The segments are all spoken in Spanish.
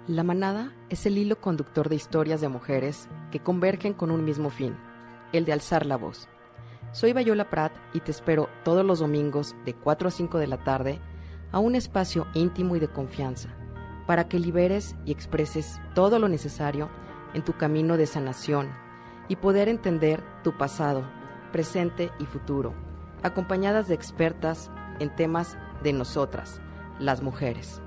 La manada es el hilo conductor de historias de mujeres que convergen con un mismo fin, el de alzar la voz. Soy Viola Prat y te espero todos los domingos de 4 a 5 de la tarde a un espacio íntimo y de confianza para que liberes y expreses todo lo necesario en tu camino de sanación y poder entender tu pasado, presente y futuro, acompañadas de expertas en temas de nosotras, las mujeres.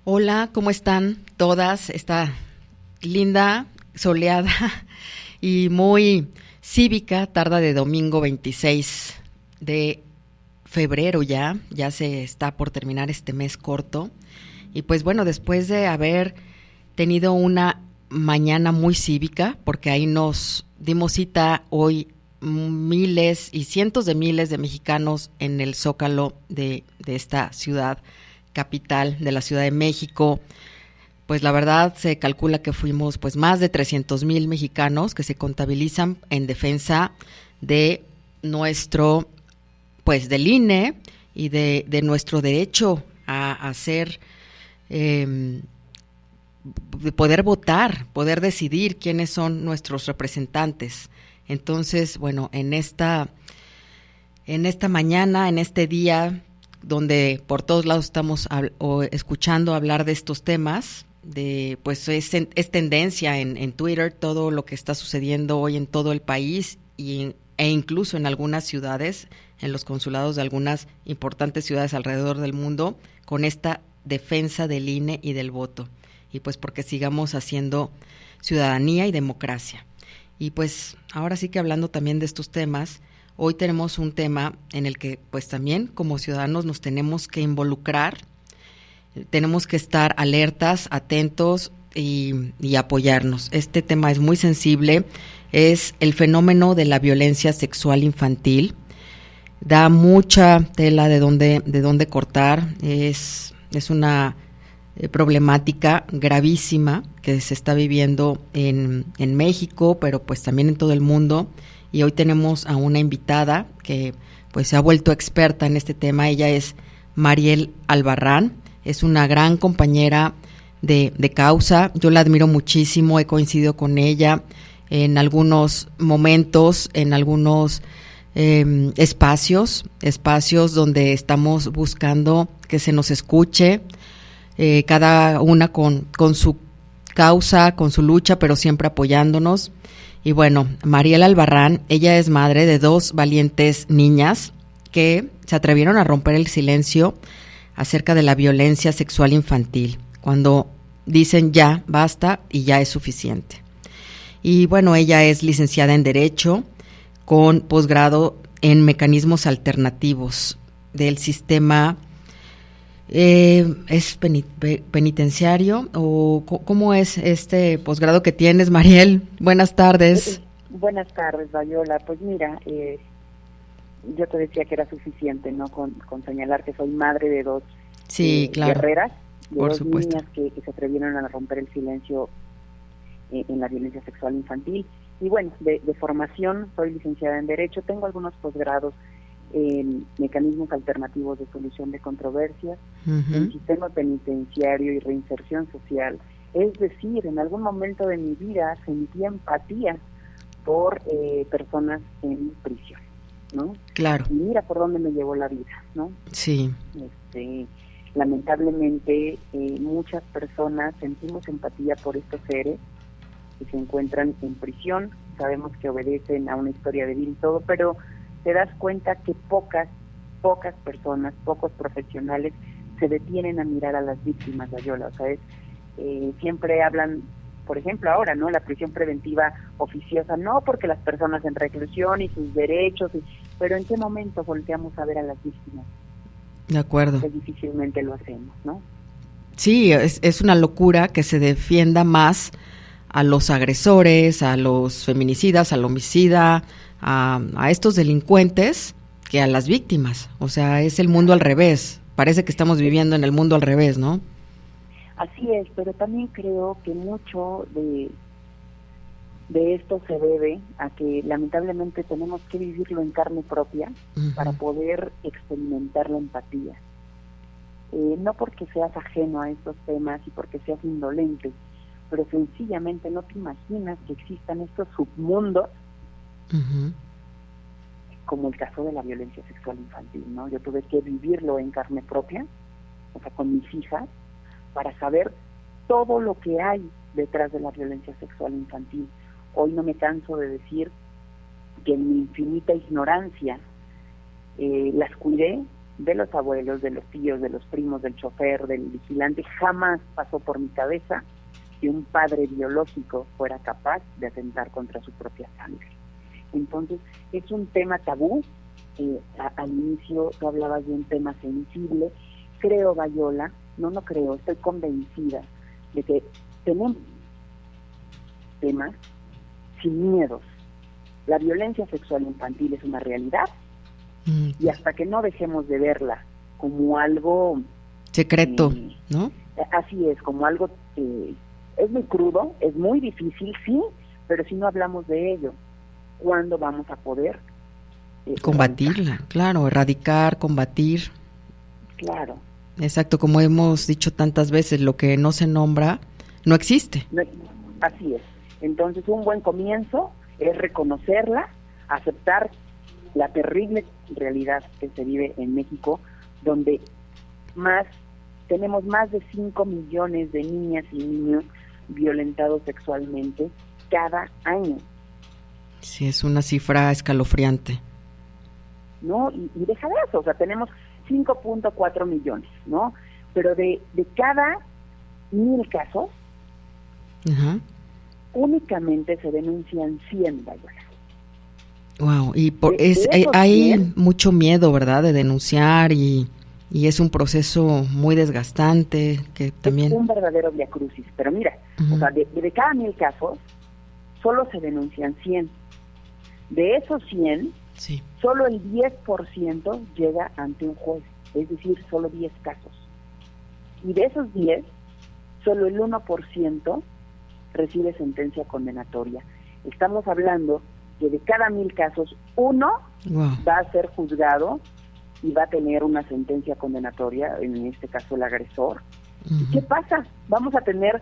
Hola, ¿cómo están todas? Esta linda, soleada y muy cívica tarde de domingo 26 de febrero ya se está por terminar este mes corto. Y pues bueno, después de haber tenido una mañana muy cívica, porque ahí nos dimos cita hoy miles y cientos de miles de mexicanos en el Zócalo de esta ciudad capital de la Ciudad de México. Pues la verdad se calcula que fuimos pues más de 300,000 mexicanos que se contabilizan en defensa de nuestro, pues del INE y de nuestro derecho a hacer, de poder votar, poder decidir quiénes son nuestros representantes. Entonces, bueno, en esta mañana, en este día, donde por todos lados estamos escuchando hablar de estos temas, pues es tendencia en Twitter todo lo que está sucediendo hoy en todo el país e incluso en algunas ciudades, en los consulados de algunas importantes ciudades alrededor del mundo, con esta defensa del INE y del voto. Y pues porque sigamos haciendo ciudadanía y democracia. Y pues ahora sí que hablando también de estos temas, hoy tenemos un tema en el que pues también como ciudadanos nos tenemos que involucrar, tenemos que estar alertas, atentos y apoyarnos. Este tema es muy sensible, es el fenómeno de la violencia sexual infantil. Da mucha tela de dónde cortar, es una problemática gravísima que se está viviendo en México, pero pues también en todo el mundo. Y hoy tenemos a una invitada que pues se ha vuelto experta en este tema. Ella es Mariel Albarrán, es una gran compañera de causa. Yo la admiro muchísimo, he coincidido con ella en algunos momentos, en algunos espacios donde estamos buscando que se nos escuche, cada una con su causa, con su lucha, pero siempre apoyándonos. Y bueno, Mariel Albarrán, ella es madre de 2 valientes niñas que se atrevieron a romper el silencio acerca de la violencia sexual infantil, cuando dicen ya, basta y ya es suficiente. Y bueno, ella es licenciada en Derecho con posgrado en mecanismos alternativos del sistema. ¿Es penitenciario o cómo es este posgrado que tienes, Mariel? Buenas tardes. Buenas tardes, Viola. Pues mira, yo te decía que era suficiente, ¿no? Con señalar que soy madre de 2 claro, guerreras, de por 2 supuesto. niñas que se atrevieron a romper el silencio en la violencia sexual infantil. Y bueno, de formación soy licenciada en Derecho, tengo algunos posgrados en mecanismos alternativos de solución de controversias, en sistema penitenciario y reinserción social. Es decir, en algún momento de mi vida sentí empatía por personas en prisión, ¿no? Claro. Y mira por dónde me llevó la vida, ¿no? Sí. Lamentablemente muchas personas sentimos empatía por estos seres que se encuentran en prisión. Sabemos que obedecen a una historia de vida y todo, pero te das cuenta que pocas personas, pocos profesionales se detienen a mirar a las víctimas, Viola. ¿Sabes? Siempre hablan, por ejemplo, ahora, ¿no? La prisión preventiva oficiosa, no, porque las personas en reclusión y sus derechos, pero ¿en qué momento volteamos a ver a las víctimas? De acuerdo. Pues difícilmente lo hacemos, ¿no? Sí, es una locura que se defienda más a los agresores, a los feminicidas, al homicida, a estos delincuentes que a las víctimas. O sea, es el mundo al revés. Parece que estamos viviendo en el mundo al revés, ¿no? Así es, pero también creo que mucho de esto se debe a que lamentablemente tenemos que vivirlo en carne propia para poder experimentar la empatía. No porque seas ajeno a estos temas y porque seas indolente, pero sencillamente no te imaginas que existan estos submundos, como el caso de la violencia sexual infantil, ¿no? Yo tuve que vivirlo en carne propia, o sea, con mis hijas, para saber todo lo que hay detrás de la violencia sexual infantil. Hoy no me canso de decir que en mi infinita ignorancia las cuidé de los abuelos, de los tíos, de los primos, del chofer, del vigilante. Jamás pasó por mi cabeza que un padre biológico fuera capaz de atentar contra su propia sangre. Entonces, es un tema tabú. Al inicio tú hablabas de un tema sensible. Creo, Bayola, no creo, estoy convencida de que tenemos temas sin miedos. La violencia sexual infantil es una realidad y hasta que no dejemos de verla como algo secreto, ¿no? Así es, como algo es muy crudo, es muy difícil, sí, pero si no hablamos de ello, ¿cuándo vamos a poder combatirla? Claro, erradicar, combatir. Claro. Exacto, como hemos dicho tantas veces, lo que no se nombra no existe. Así es. Entonces, un buen comienzo es reconocerla, aceptar la terrible realidad que se vive en México, donde tenemos más de 5 millones de niñas y niños violentados sexualmente cada año. Sí, es una cifra escalofriante. ¿No? Y deja de eso, o sea, tenemos 5.4 millones, ¿no? Pero de cada 1,000 casos, únicamente se denuncian 100, Bayola. Wow, y hay mucho miedo, ¿verdad?, de denunciar y es un proceso muy desgastante que también... Es un verdadero viacrucis, pero mira, o sea, de cada 1,000 casos, solo se denuncian 100. De esos 100, solo el 10% llega ante un juez, es decir, solo 10 casos. Y de esos 10, solo el 1% recibe sentencia condenatoria. Estamos hablando que de cada 1,000 casos, uno va a ser juzgado y va a tener una sentencia condenatoria, en este caso el agresor. ¿Y qué pasa? Vamos a tener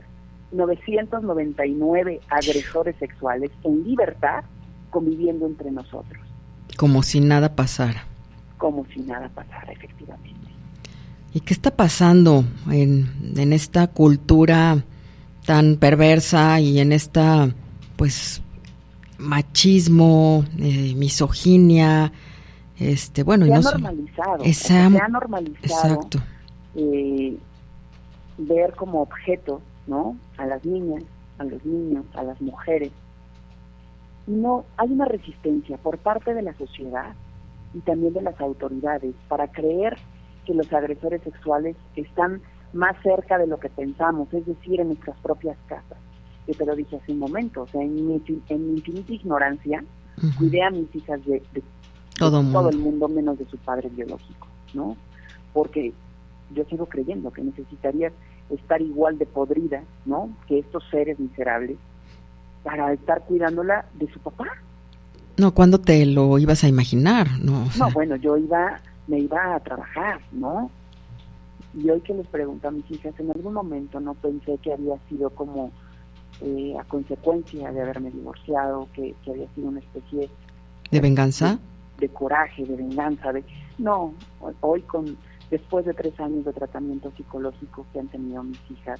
999 agresores sexuales en libertad conviviendo entre nosotros. Como si nada pasara. Como si nada pasara, efectivamente. ¿Y qué está pasando en esta cultura tan perversa y en esta, pues, machismo, misoginia, bueno, se y ha no normalizado, se ha normalizado, exacto, ver como objeto, ¿no?, a las niñas, a los niños, a las mujeres. No, hay una resistencia por parte de la sociedad y también de las autoridades para creer que los agresores sexuales están más cerca de lo que pensamos, es decir, en nuestras propias casas. Yo te lo dije hace un momento, o sea, en mi infinita ignorancia, cuidé a mis hijas de todo el mundo menos de su padre biológico, ¿no? Porque yo sigo creyendo que necesitarías estar igual de podrida, ¿no?, que estos seres miserables para estar cuidándola de su papá. No, ¿cuándo te lo ibas a imaginar? No, o sea... No, bueno, me iba a trabajar, ¿no? Y hoy que les pregunto a mis hijas, en algún momento no pensé que había sido como a consecuencia de haberme divorciado, que había sido una especie de venganza, de coraje, de venganza, no. Hoy después de 3 años de tratamiento psicológico que han tenido mis hijas,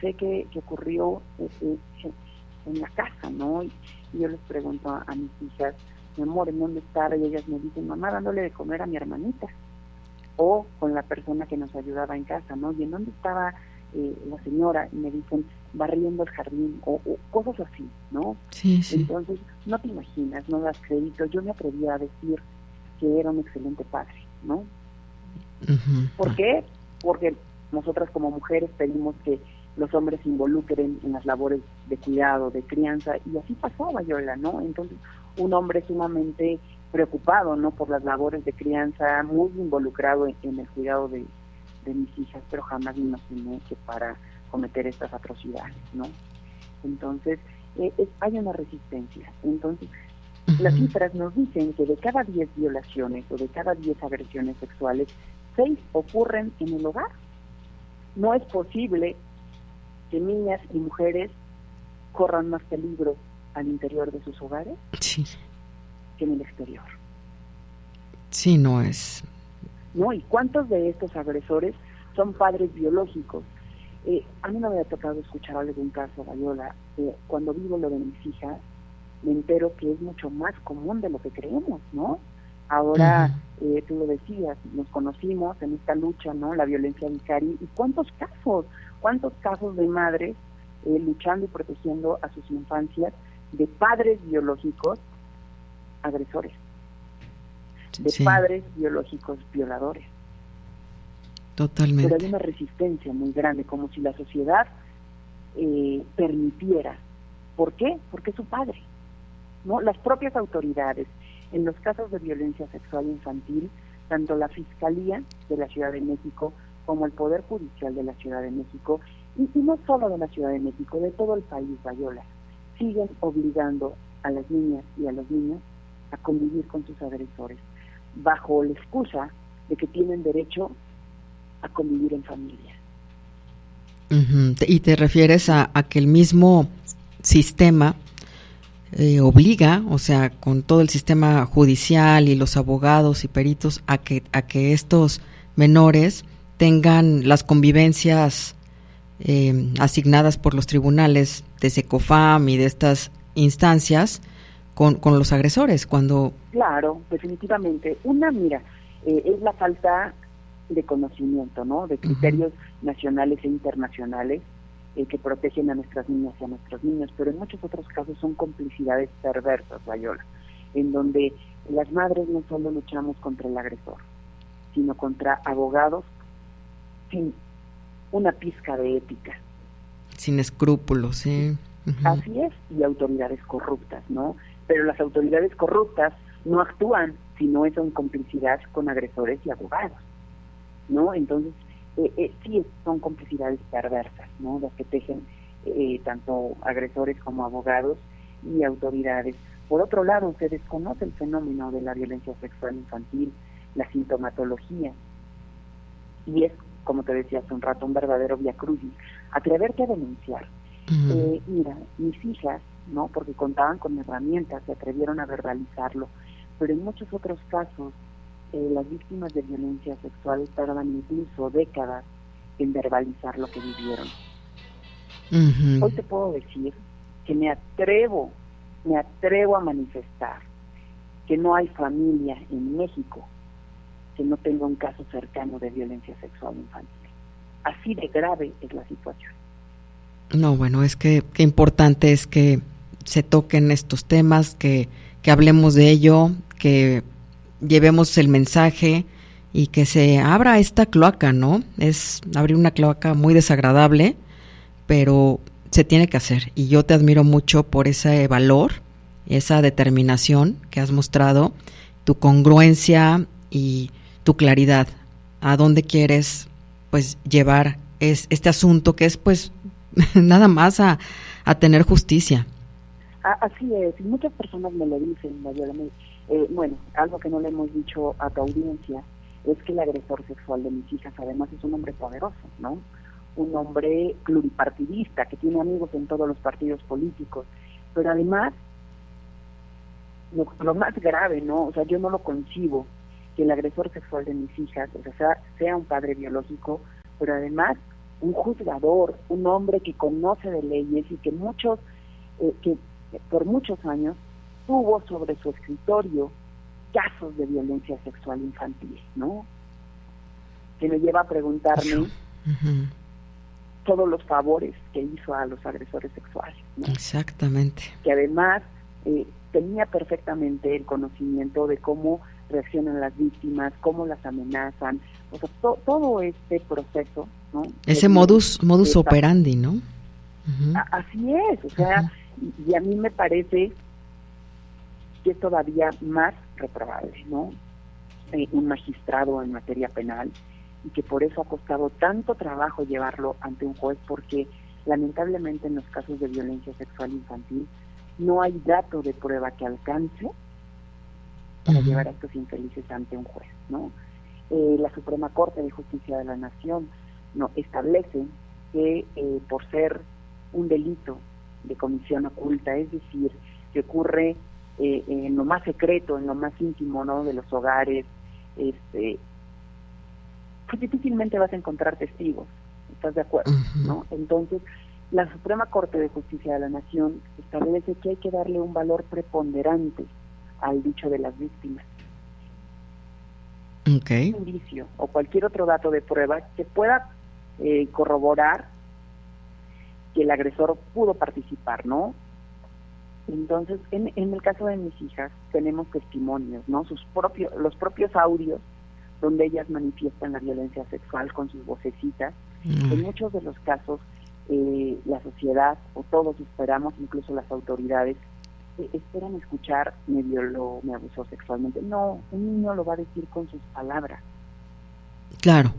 sé que ocurrió en la casa, ¿no? Y yo les pregunto a mis hijas, mi amor, ¿en dónde estaba? Y ellas me dicen, mamá, dándole de comer a mi hermanita, o con la persona que nos ayudaba en casa, ¿no? ¿Y en dónde estaba la señora? Y me dicen, barriendo el jardín, o cosas así, ¿no? Sí, sí. Entonces, no te imaginas, no das crédito. Yo me atreví a decir que era un excelente padre, ¿no? ¿Por qué? Porque nosotras como mujeres pedimos que los hombres se involucren en las labores de cuidado, de crianza, y así pasó, Bayola, ¿no? Entonces, un hombre sumamente preocupado, ¿no?, por las labores de crianza, muy involucrado en el cuidado de mis hijas, pero jamás me imaginé que para cometer estas atrocidades, ¿no? Entonces, hay una resistencia. Entonces, Uh-huh. las cifras nos dicen que de cada 10 violaciones o de cada 10 agresiones sexuales, 6 ocurren en el hogar. No es posible que niñas y mujeres corran más peligro al interior de sus hogares sí. que en el exterior. Sí, no es. ¿No? ¿Y cuántos de estos agresores son padres biológicos? A mí no me ha tocado escuchar algún caso, Viola. Cuando vivo lo de mis hijas, me entero que es mucho más común de lo que creemos, ¿no? Ahora, tú lo decías, nos conocimos en esta lucha, ¿no? La violencia vicaria. ¿Y cuántos casos de madres luchando y protegiendo a sus infancias de padres biológicos agresores, de padres biológicos violadores? Totalmente. Pero hay una resistencia muy grande, como si la sociedad permitiera. ¿Por qué? Porque es su padre, ¿no? Las propias autoridades, en los casos de violencia sexual infantil, tanto la Fiscalía de la Ciudad de México como el Poder Judicial de la Ciudad de México, y no solo de la Ciudad de México, de todo el país, Viola, siguen obligando a las niñas y a los niños a convivir con sus agresores, bajo la excusa de que tienen derecho a convivir en familia. Y te refieres a que el mismo sistema obliga, o sea, con todo el sistema judicial y los abogados y peritos, a que estos menores tengan las convivencias asignadas por los tribunales de SECOFAM y de estas instancias con los agresores, cuando... Claro, definitivamente. Es la falta de conocimiento, ¿no? De criterios nacionales e internacionales que protegen a nuestras niñas y a nuestros niños, pero en muchos otros casos son complicidades perversas, Viola, en donde las madres no solo luchamos contra el agresor, sino contra abogados sin una pizca de ética. Sin escrúpulos, sí. Así es, y autoridades corruptas, ¿no? Pero las autoridades corruptas no actúan si no es en complicidad con agresores y abogados, ¿no? Entonces, sí son complicidades perversas, ¿no? Las que tejen tanto agresores como abogados y autoridades. Por otro lado, se desconoce el fenómeno de la violencia sexual infantil, la sintomatología, y es, como te decía hace un rato, un verdadero viacrucis. Atreverte a denunciar. Mira, mis hijas, ¿no? Porque contaban con herramientas, se atrevieron a verbalizarlo, pero en muchos otros casos las víctimas de violencia sexual tardan incluso décadas en verbalizar lo que vivieron. Hoy te puedo decir que me atrevo a manifestar que no hay familia en México que no tenga un caso cercano de violencia sexual infantil. Así de grave es la situación. No, bueno, es que qué importante es que se toquen estos temas, que hablemos de ello, que llevemos el mensaje y que se abra esta cloaca, ¿no? Es abrir una cloaca muy desagradable, pero se tiene que hacer. Y yo te admiro mucho por ese valor, esa determinación que has mostrado, tu congruencia y tu claridad. ¿A dónde quieres, pues, llevar este asunto que es, pues, nada más a tener justicia? Así es, y muchas personas me lo dicen, Viola. Bueno, algo que no le hemos dicho a tu audiencia es que el agresor sexual de mis hijas además es un hombre poderoso, ¿no? Un hombre pluripartidista que tiene amigos en todos los partidos políticos, pero además, lo más grave, ¿no? O sea, yo no lo concibo, que el agresor sexual de mis hijas, o sea un padre biológico, pero además un juzgador, un hombre que conoce de leyes y que por muchos años tuvo sobre su escritorio casos de violencia sexual infantil, ¿no? Que me lleva a preguntarme todos los favores que hizo a los agresores sexuales, ¿no? Exactamente. Que además tenía perfectamente el conocimiento de cómo reaccionan las víctimas, cómo las amenazan, o sea, todo este proceso, ¿no? Ese modus operandi, ¿no? Así es, o sea, y a mí me parece que es todavía más reprobable, ¿no? Un magistrado en materia penal, y que por eso ha costado tanto trabajo llevarlo ante un juez, porque lamentablemente en los casos de violencia sexual infantil no hay dato de prueba que alcance para llevar a estos infelices ante un juez, ¿no? La Suprema Corte de Justicia de la Nación no establece que por ser un delito de comisión oculta, es decir, que ocurre en lo más secreto, en lo más íntimo, ¿no?, de los hogares, pues difícilmente vas a encontrar testigos, ¿estás de acuerdo? ¿No? Entonces, la Suprema Corte de Justicia de la Nación establece que hay que darle un valor preponderante al dicho de las víctimas. Okay. Un indicio o cualquier otro dato de prueba que pueda corroborar que el agresor pudo participar, ¿no? Entonces, en el caso de mis hijas, tenemos testimonios, ¿no? Los propios audios donde ellas manifiestan la violencia sexual con sus vocecitas. En muchos de los casos, la sociedad, o todos esperamos, incluso las autoridades, esperan escuchar, me violó, me abusó sexualmente. No, un niño lo va a decir con sus palabras. Claro.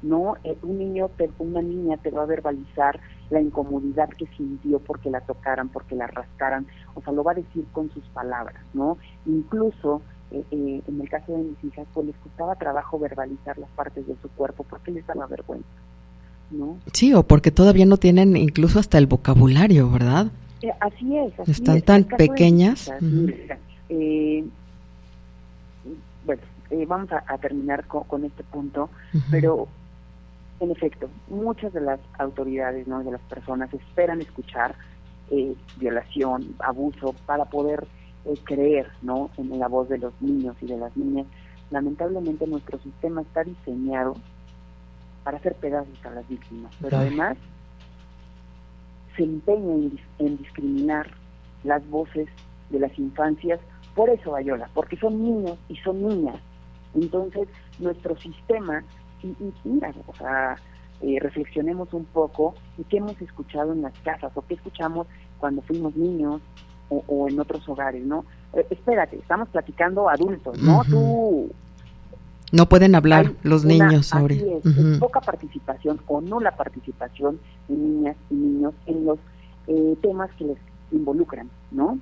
No, una niña te va a verbalizar la incomodidad que sintió porque la tocaran, porque la rascaran, o sea, lo va a decir con sus palabras, ¿no? Incluso en el caso de mis hijas, pues les costaba trabajo verbalizar las partes de su cuerpo porque les daba vergüenza, ¿no? Sí, o porque todavía no tienen incluso hasta el vocabulario, ¿verdad? Así es. Están tan pequeñas. Bueno, vamos a terminar con este punto, pero en efecto, muchas de las autoridades, ¿no?, de las personas esperan escuchar violación, abuso, para poder creer, ¿no?, en la voz de los niños y de las niñas. Lamentablemente nuestro sistema está diseñado para hacer pedazos a las víctimas, pero además se empeña en discriminar las voces de las infancias. Por eso, Ayola, porque son niños y son niñas. Entonces, nuestro sistema, y mira, o sea, reflexionemos un poco y qué hemos escuchado en las casas, o qué escuchamos cuando fuimos niños o en otros hogares, ¿no? Espérate, estamos platicando adultos, ¿no? Tú... No pueden hablar los niños ahora. Así es, poca participación o nula participación de niñas y niños en los temas que les involucran, ¿no?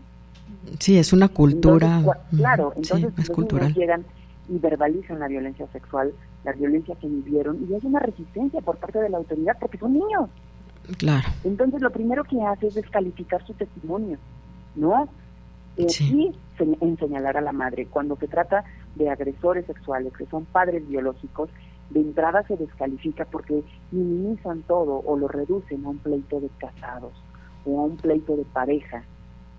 Sí, es una cultura. Entonces sí, es los cultural. niños llegan y verbalizan la violencia sexual, la violencia que vivieron, y hay una resistencia por parte de la autoridad porque son niños. Claro. Entonces lo primero que hace es descalificar su testimonio, ¿no? Sí. Y en señalar a la madre. Cuando se trata de agresores sexuales que son padres biológicos, de entrada se descalifica porque minimizan todo o lo reducen a un pleito de casados o a un pleito de pareja,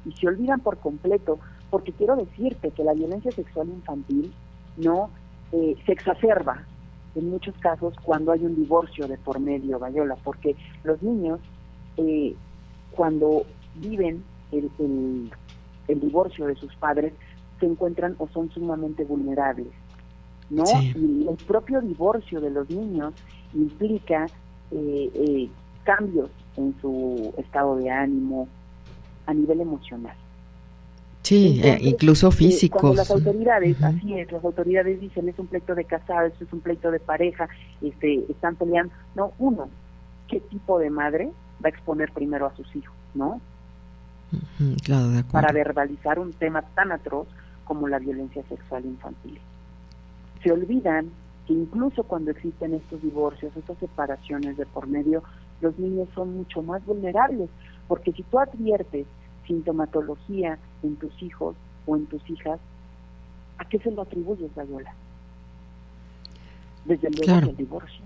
y se olvidan por completo, porque quiero decirte que la violencia sexual infantil no se exacerba en muchos casos cuando hay un divorcio de por medio, Bayola, porque los niños cuando viven el divorcio de sus padres se encuentran o son sumamente vulnerables, ¿no? Sí. Y el propio divorcio de los niños implica cambios en su estado de ánimo a nivel emocional. Sí, entonces, incluso físicos. Cuando las autoridades, así es, las autoridades dicen es un pleito de casados, es un pleito de pareja, están peleando. No, uno, ¿qué tipo de madre va a exponer primero a sus hijos, no? Claro, de acuerdo. Para verbalizar un tema tan atroz como la violencia sexual infantil. Se olvidan que incluso cuando existen estos divorcios, estas separaciones de por medio, los niños son mucho más vulnerables, porque si tú adviertes sintomatología en tus hijos o en tus hijas, ¿a qué se lo atribuyes, Bayola? Desde luego claro. El divorcio.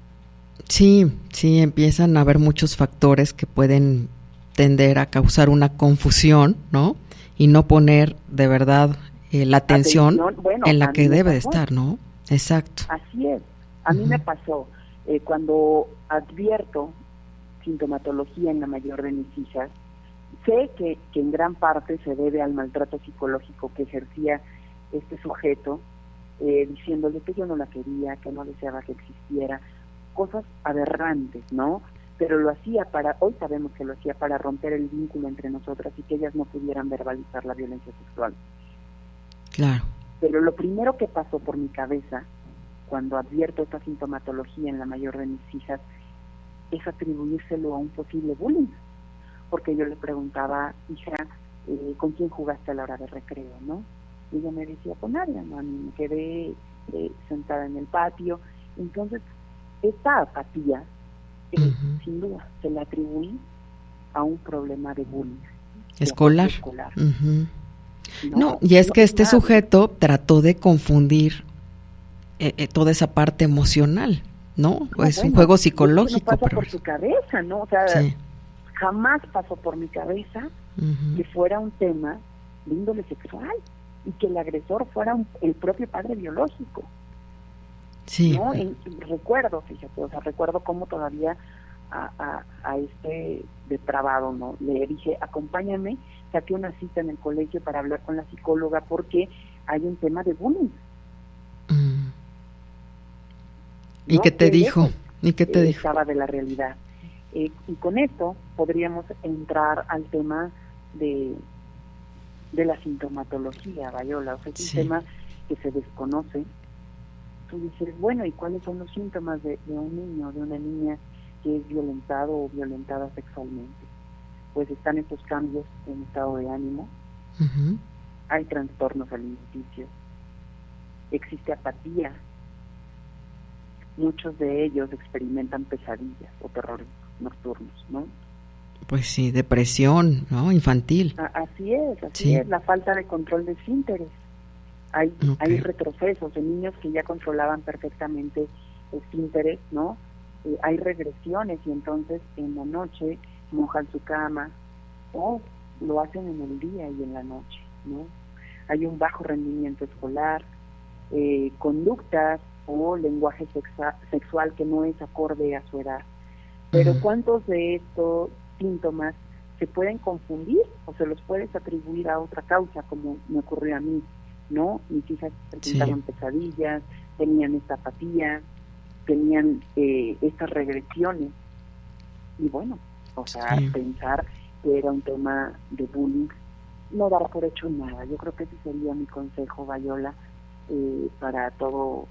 Sí, empiezan a haber muchos factores que pueden tender a causar una confusión, ¿no? Y no poner de verdad la atención en la que debe de estar, ¿no? Exacto. Así es. A mí me pasó cuando advierto sintomatología en la mayor de mis hijas. Sé que en gran parte se debe al maltrato psicológico que ejercía este sujeto, diciéndole que yo no la quería, que no deseaba que existiera, cosas aberrantes, ¿no? Pero lo hacía hoy sabemos que lo hacía para romper el vínculo entre nosotras y que ellas no pudieran verbalizar la violencia sexual. Claro. Pero lo primero que pasó por mi cabeza, cuando advierto esta sintomatología en la mayor de mis hijas, es atribuírselo a un posible bullying, porque yo le preguntaba, hija, ¿con quién jugaste a la hora de recreo, no? Y ella me decía, con nadie, mami, me quedé sentada en el patio. Entonces, esta apatía, sin duda, se le atribuí a un problema de bullying. Escolar. Uh-huh. No, y es que este sujeto trató de confundir toda esa parte emocional, ¿no? Es un juego psicológico. No pasa por su cabeza, ¿no? O sea, jamás pasó por mi cabeza que fuera un tema de índole sexual y que el agresor fuera el propio padre biológico. Sí. ¿No? Recuerdo, fíjate, o sea, recuerdo cómo todavía a este depravado, ¿no? Le dije, acompáñame, saqué una cita en el colegio para hablar con la psicóloga porque hay un tema de bullying. ¿Y qué te dijo? ¿Y qué te dijo? Estaba de la realidad. Y con esto podríamos entrar al tema de la sintomatología, Viola. O sea, es un tema que se desconoce. Tú dices, bueno, ¿y cuáles son los síntomas de un niño, de una niña que es violentado o violentada sexualmente? Pues están estos cambios en estado de ánimo, hay trastornos alimenticios, existe apatía, muchos de ellos experimentan pesadillas o terrores nocturnos, ¿no? Pues sí, depresión, ¿no? Infantil. Así es, la falta de control de esfínteres. Hay retrocesos de niños que ya controlaban perfectamente esfínteres, ¿no? Hay regresiones y entonces en la noche mojan su cama o lo hacen en el día y en la noche, ¿no? Hay un bajo rendimiento escolar, conductas o lenguaje sexual que no es acorde a su edad. Pero ¿cuántos de estos síntomas se pueden confundir o se los puedes atribuir a otra causa, como me ocurrió a mí, ¿no? Mis hijas presentaban pesadillas, tenían esta apatía, tenían estas regresiones. Y bueno, o sea, pensar que era un tema de bullying, no dar por hecho nada. Yo creo que ese sería mi consejo, Viola, para toda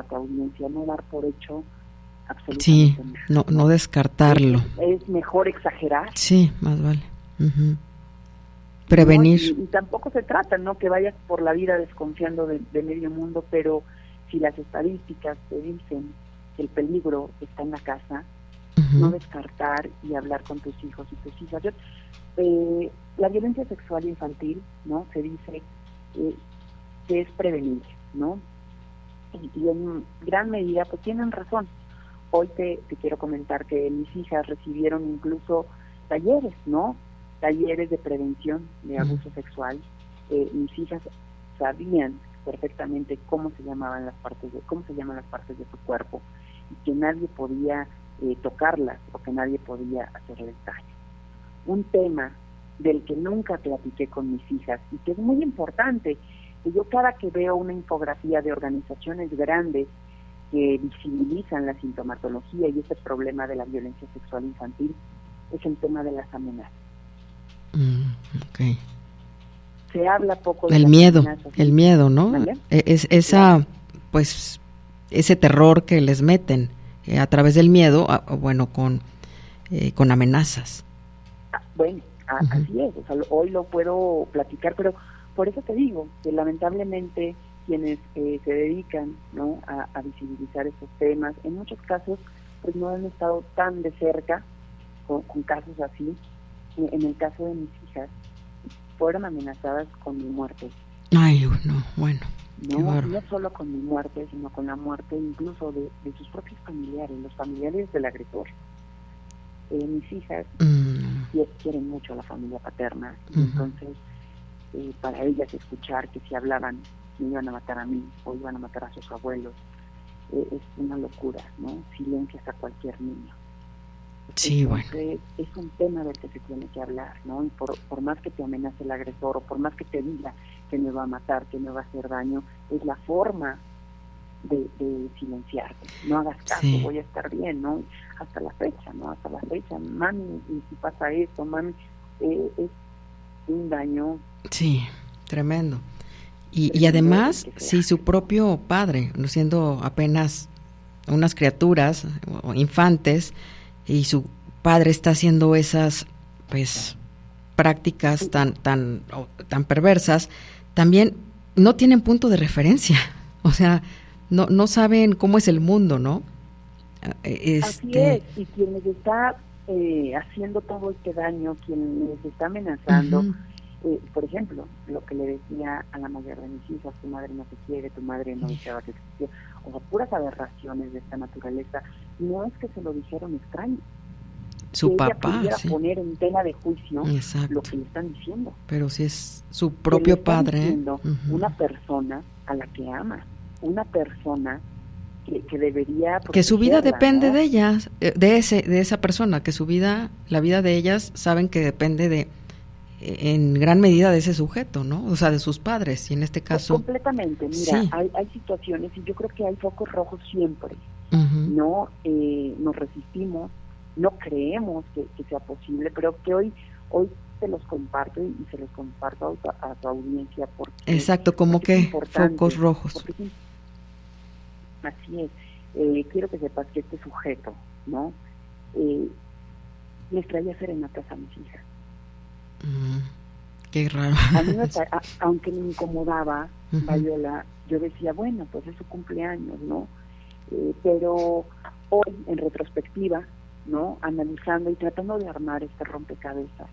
tu audiencia, no dar por hecho absolutamente nada. No descartarlo. Es mejor exagerar. Sí, más vale. Prevenir. Y tampoco se trata, ¿no?, que vayas por la vida desconfiando de medio mundo, pero si las estadísticas te dicen que el peligro está en la casa, no descartar y hablar con tus hijos y tus hijas. La violencia sexual infantil, ¿no?, se dice que es prevenible, ¿no? Y en gran medida pues tienen razón. Hoy te quiero comentar que mis hijas recibieron incluso talleres, ¿no? Talleres de prevención de abuso sexual. Mis hijas sabían perfectamente cómo se llaman las partes de su cuerpo y que nadie podía tocarlas o que nadie podía hacerles daño. Un tema del que nunca platiqué con mis hijas y que es muy importante, que yo cada que veo una infografía de organizaciones grandes que visibilizan la sintomatología y ese problema de la violencia sexual infantil, es el tema de las amenazas. Se habla poco de el miedo, ¿no? Esa, pues, ese terror que les meten a través del miedo, con amenazas. Así es, o sea, hoy lo puedo platicar, pero por eso te digo que lamentablemente quienes se dedican, ¿no?, a visibilizar estos temas, en muchos casos pues no han estado tan de cerca con casos así. En el caso de mis hijas, fueron amenazadas con mi muerte. Ay, no, bueno. No solo con mi muerte, sino con la muerte incluso de sus propios familiares, los familiares del agresor. Mis hijas quieren mucho a la familia paterna, y entonces para ellas escuchar que si hablaban me iban a matar a mí o iban a matar a sus abuelos, es una locura, ¿no? Silencias a cualquier niño. Sí, entonces, es un tema del que se tiene que hablar, ¿no? Y por más que te amenace el agresor o por más que te diga que me va a matar, que me va a hacer daño, es la forma de silenciarte. No hagas caso, voy a estar bien, ¿no? Hasta la fecha, mami, y si pasa esto, mami, es un daño. Sí, tremendo. Y además, si su propio padre, siendo apenas unas criaturas o infantes, y su padre está haciendo esas pues prácticas tan perversas, también no tienen punto de referencia, o sea, no saben cómo es el mundo, ¿no? Así es, y quien les está haciendo todo este daño, quien les está amenazando, por ejemplo, lo que le decía a la mayor de mis hijas, tu madre no te quiere, tu madre no deseaba que existiera, o sea, puras aberraciones de esta naturaleza, no es que se lo dijeron extraños, su que papá ella pudiera sí. poner en tela de juicio Exacto. lo que le están diciendo. Pero si es su propio padre. Una persona a la que ama, una persona que debería que su vida depende, ¿no?, de ellas, de esa persona, que su vida, la vida de ellas saben que depende en gran medida de ese sujeto, ¿no? O sea, de sus padres, y en este caso completamente. Mira, sí. hay situaciones, y yo creo que hay focos rojos siempre. No nos resistimos, no creemos que sea posible, pero que hoy se los comparto y se los comparto a tu audiencia. Exacto, como que focos rojos. Así es. Quiero que sepas que este sujeto, ¿no?, les traía serenatas a mis hijas. Qué raro. A mí aunque me incomodaba, Viola, yo decía, bueno, pues es su cumpleaños, ¿no? Pero hoy, en retrospectiva, ¿no?, analizando y tratando de armar este rompecabezas,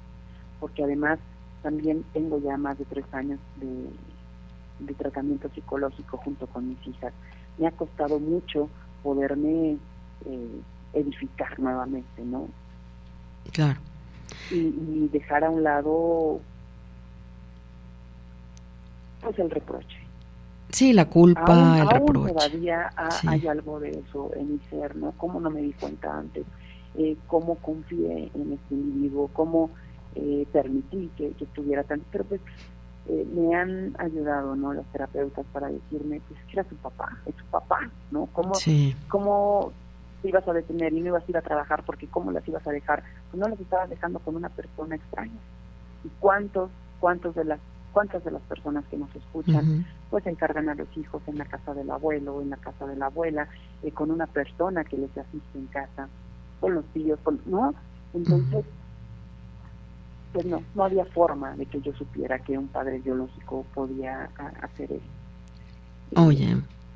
porque además también tengo ya más de 3 años de tratamiento psicológico junto con mis hijas. Me ha costado mucho poderme edificar nuevamente, ¿no? Claro. Y dejar a un lado pues el reproche. Sí, la culpa, el reproche. Todavía hay algo de eso en mi ser, ¿no? ¿Cómo no me di cuenta antes? ¿Cómo confié en este individuo? ¿Cómo permití que estuviera tan... Pero pues me han ayudado, ¿no?, los terapeutas para decirme pues que era su papá, es su papá, ¿no? ¿Cómo te ibas a detener y no ibas a ir a trabajar? Porque ¿cómo las ibas a dejar? Pues no las estabas dejando con una persona extraña. ¿Y cuántas de las personas que nos escuchan pues encargan a los hijos en la casa del abuelo o en la casa de la abuela, con una persona que les asiste en casa, con los tíos, ¿no? Entonces pues no había forma de que yo supiera que un padre biológico podía hacer eso.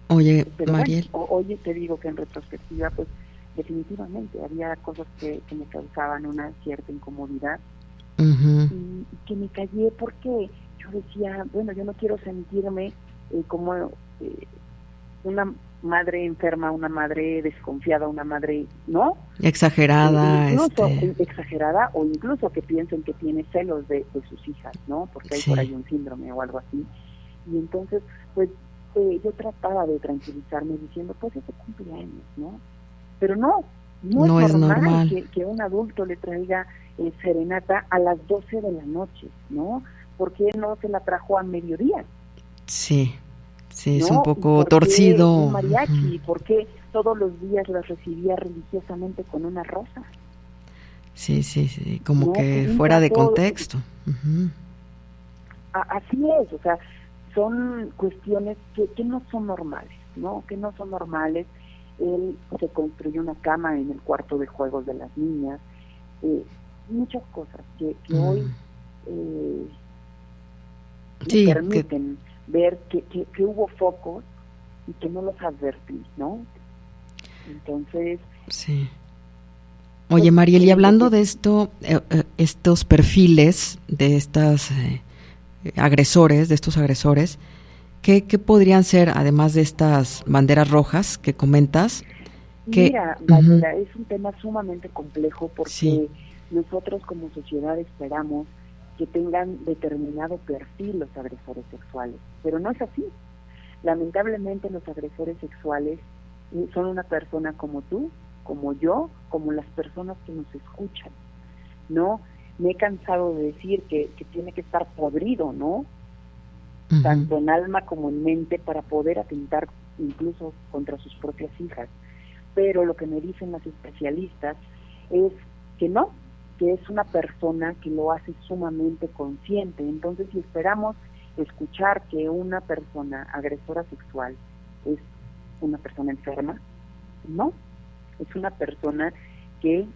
Oye, pero Mariel. Bueno, oye, te digo que en retrospectiva, pues definitivamente había cosas que me causaban una cierta incomodidad y que me callé porque yo decía, bueno, yo no quiero sentirme como una madre enferma, una madre desconfiada, una madre, ¿no?, exagerada, incluso exagerada, o incluso que piensen que tiene celos de sus hijas, ¿no?, porque hay por ahí un síndrome o algo así. Y entonces pues yo trataba de tranquilizarme diciendo, pues ese cumpleaños, ¿no? Pero no es normal que un adulto le traiga serenata a las 12 de la noche, ¿no? ¿Por qué no se la trajo a mediodía? Sí, ¿no? es un poco torcido. Un mariachi, ¿por qué todos los días las recibía religiosamente con una rosa? Sí, como que fuera de contexto. Así es, o sea, son cuestiones que no son normales, ¿no? Que no son normales. Él se construyó una cama en el cuarto de juegos de las niñas, muchas cosas que hoy me permiten ver que hubo focos y que no los advertí, ¿no? Entonces... Sí. Oye, Mariel, y hablando de estos perfiles de estas agresores, ¿qué podrían ser, además de estas banderas rojas que comentas? Mira, Valeria, es un tema sumamente complejo porque nosotros como sociedad esperamos que tengan determinado perfil los agresores sexuales, pero no es así. Lamentablemente los agresores sexuales son una persona como tú, como yo, como las personas que nos escuchan, ¿no? Me he cansado de decir que tiene que estar podrido, ¿no? Tanto en alma como en mente, para poder atentar incluso contra sus propias hijas. Pero lo que me dicen las especialistas es que no, que es una persona que lo hace sumamente consciente. Entonces, si esperamos escuchar que una persona agresora sexual es una persona enferma, no, es una persona que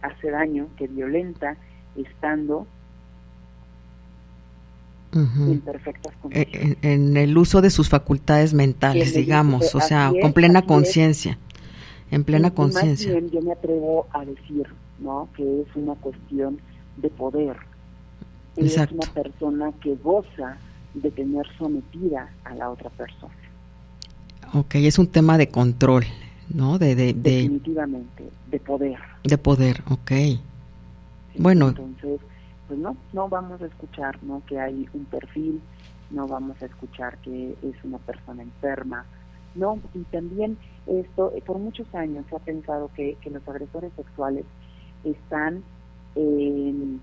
hace daño, que violenta, estando en perfectas condiciones. En el uso de sus facultades mentales, digamos, o sea, con plena conciencia, en plena conciencia. Más bien yo me atrevo a decir, ¿no?, que es una cuestión de poder. Exacto. Es una persona que goza de tener sometida a la otra persona. Ok, es un tema de control, ¿no? Definitivamente, de poder. De poder, ok. Sí, bueno. Entonces, pues no vamos a escuchar, ¿no?, que hay un perfil, no vamos a escuchar que es una persona enferma, no. Y también esto, por muchos años se ha pensado que los agresores sexuales están en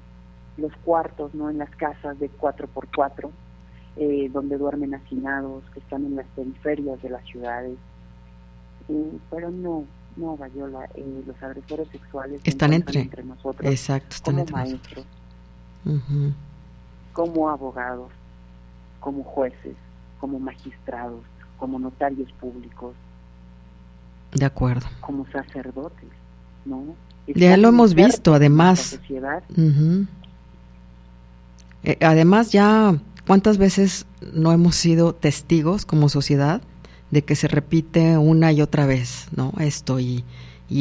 los cuartos, ¿no?, en las casas de 4x4, donde duermen hacinados, que están en las periferias de las ciudades, pero no, Bayola, los agresores sexuales están entre nosotros. Exacto, están como entre maestros, uh-huh, como abogados, como jueces, como magistrados, como notarios públicos. De acuerdo. Como sacerdotes, ¿no? Ya lo hemos visto, además. Uh-huh. Además, ya, ¿cuántas veces no hemos sido testigos como sociedad de que se repite una y otra vez, ¿no? Esto y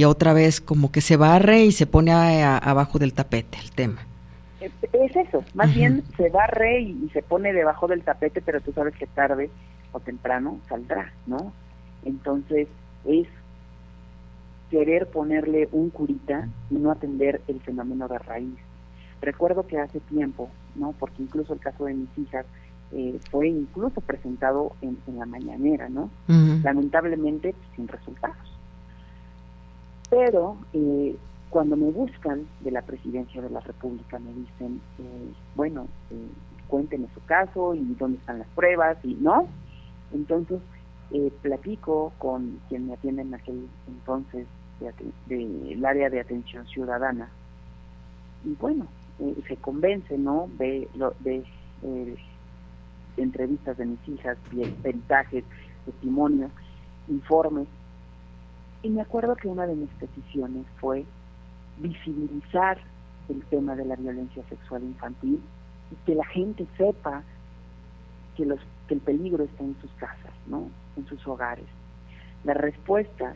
otra vez como que se barre y se pone abajo del tapete el tema. Es eso, más uh-huh, bien se barre y se pone debajo del tapete, pero tú sabes que tarde o temprano saldrá, ¿no? Entonces es querer ponerle un curita y no atender el fenómeno de raíz. Recuerdo que hace tiempo, ¿no?, porque incluso el caso de mis hijas fue incluso presentado en la mañanera, ¿no? Uh-huh. Lamentablemente sin resultados. Pero cuando me buscan de la Presidencia de la República me dicen, cuéntenme su caso y dónde están las pruebas, y ¿no? Entonces platico con quien me atiende en aquel entonces del área de atención ciudadana, y bueno, se convence, ¿no?, de entrevistas de mis hijas, peritajes, testimonios, informes, y me acuerdo que una de mis peticiones fue visibilizar el tema de la violencia sexual infantil y que la gente sepa que el peligro está en sus casas, ¿no?, en sus hogares. La respuesta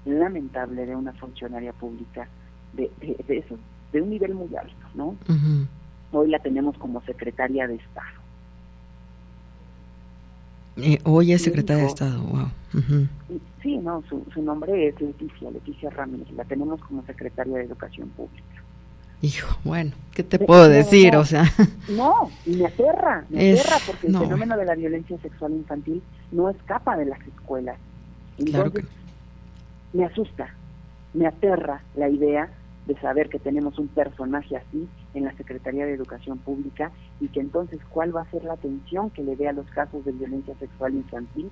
lamentable de una funcionaria pública de eso, de un nivel muy alto, ¿no? Uh-huh. Hoy la tenemos como secretaria de Estado. Hoy es secretaria de Estado, wow. Uh-huh. Sí, no, su nombre es Leticia Ramírez, la tenemos como secretaria de Educación Pública. Hijo, bueno, ¿qué te puedo decir? No, o sea, no, y me aterra porque el fenómeno de la violencia sexual infantil no escapa de las escuelas. Entonces, claro que... me asusta, me aterra la idea de saber que tenemos un personaje así en la Secretaría de Educación Pública, y que entonces ¿cuál va a ser la atención que le dé a los casos de violencia sexual infantil?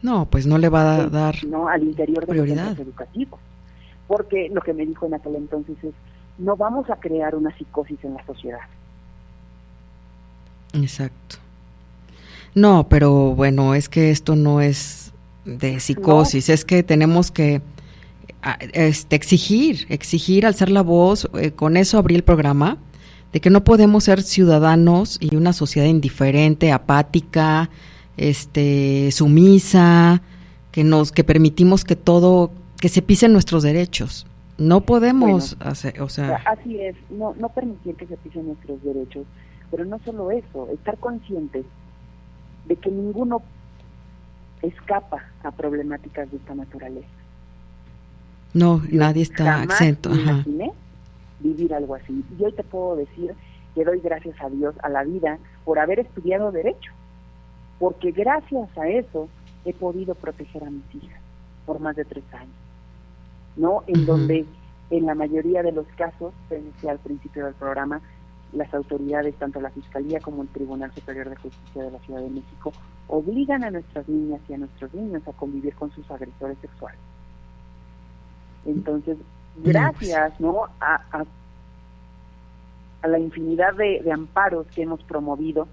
No, pues no le va a dar no al interior de prioridad. Los centros educativos, porque lo que me dijo en aquel entonces es: no vamos a crear una psicosis en la sociedad. Exacto. No, pero bueno, es que esto no es de psicosis, es que tenemos que exigir, alzar la voz. Con eso abrí el programa, de que no podemos ser ciudadanos y una sociedad indiferente, apática, sumisa, que permitimos que se pisen nuestros derechos. No podemos hacer, o sea, así es, no permitir que se pisen nuestros derechos, pero no solo eso, estar conscientes de que ninguno escapa a problemáticas de esta naturaleza. No, nadie está exento. Jamás imaginé vivir algo así. Y hoy te puedo decir que doy gracias a Dios, a la vida, por haber estudiado Derecho, porque gracias a eso he podido proteger a mis hijas por más de 3 años, ¿no? En donde, en la mayoría de los casos, te decía al principio del programa, las autoridades, tanto la Fiscalía como el Tribunal Superior de Justicia de la Ciudad de México, obligan a nuestras niñas y a nuestros niños a convivir con sus agresores sexuales. Entonces, gracias, ¿no?, a la infinidad de amparos que hemos promovido,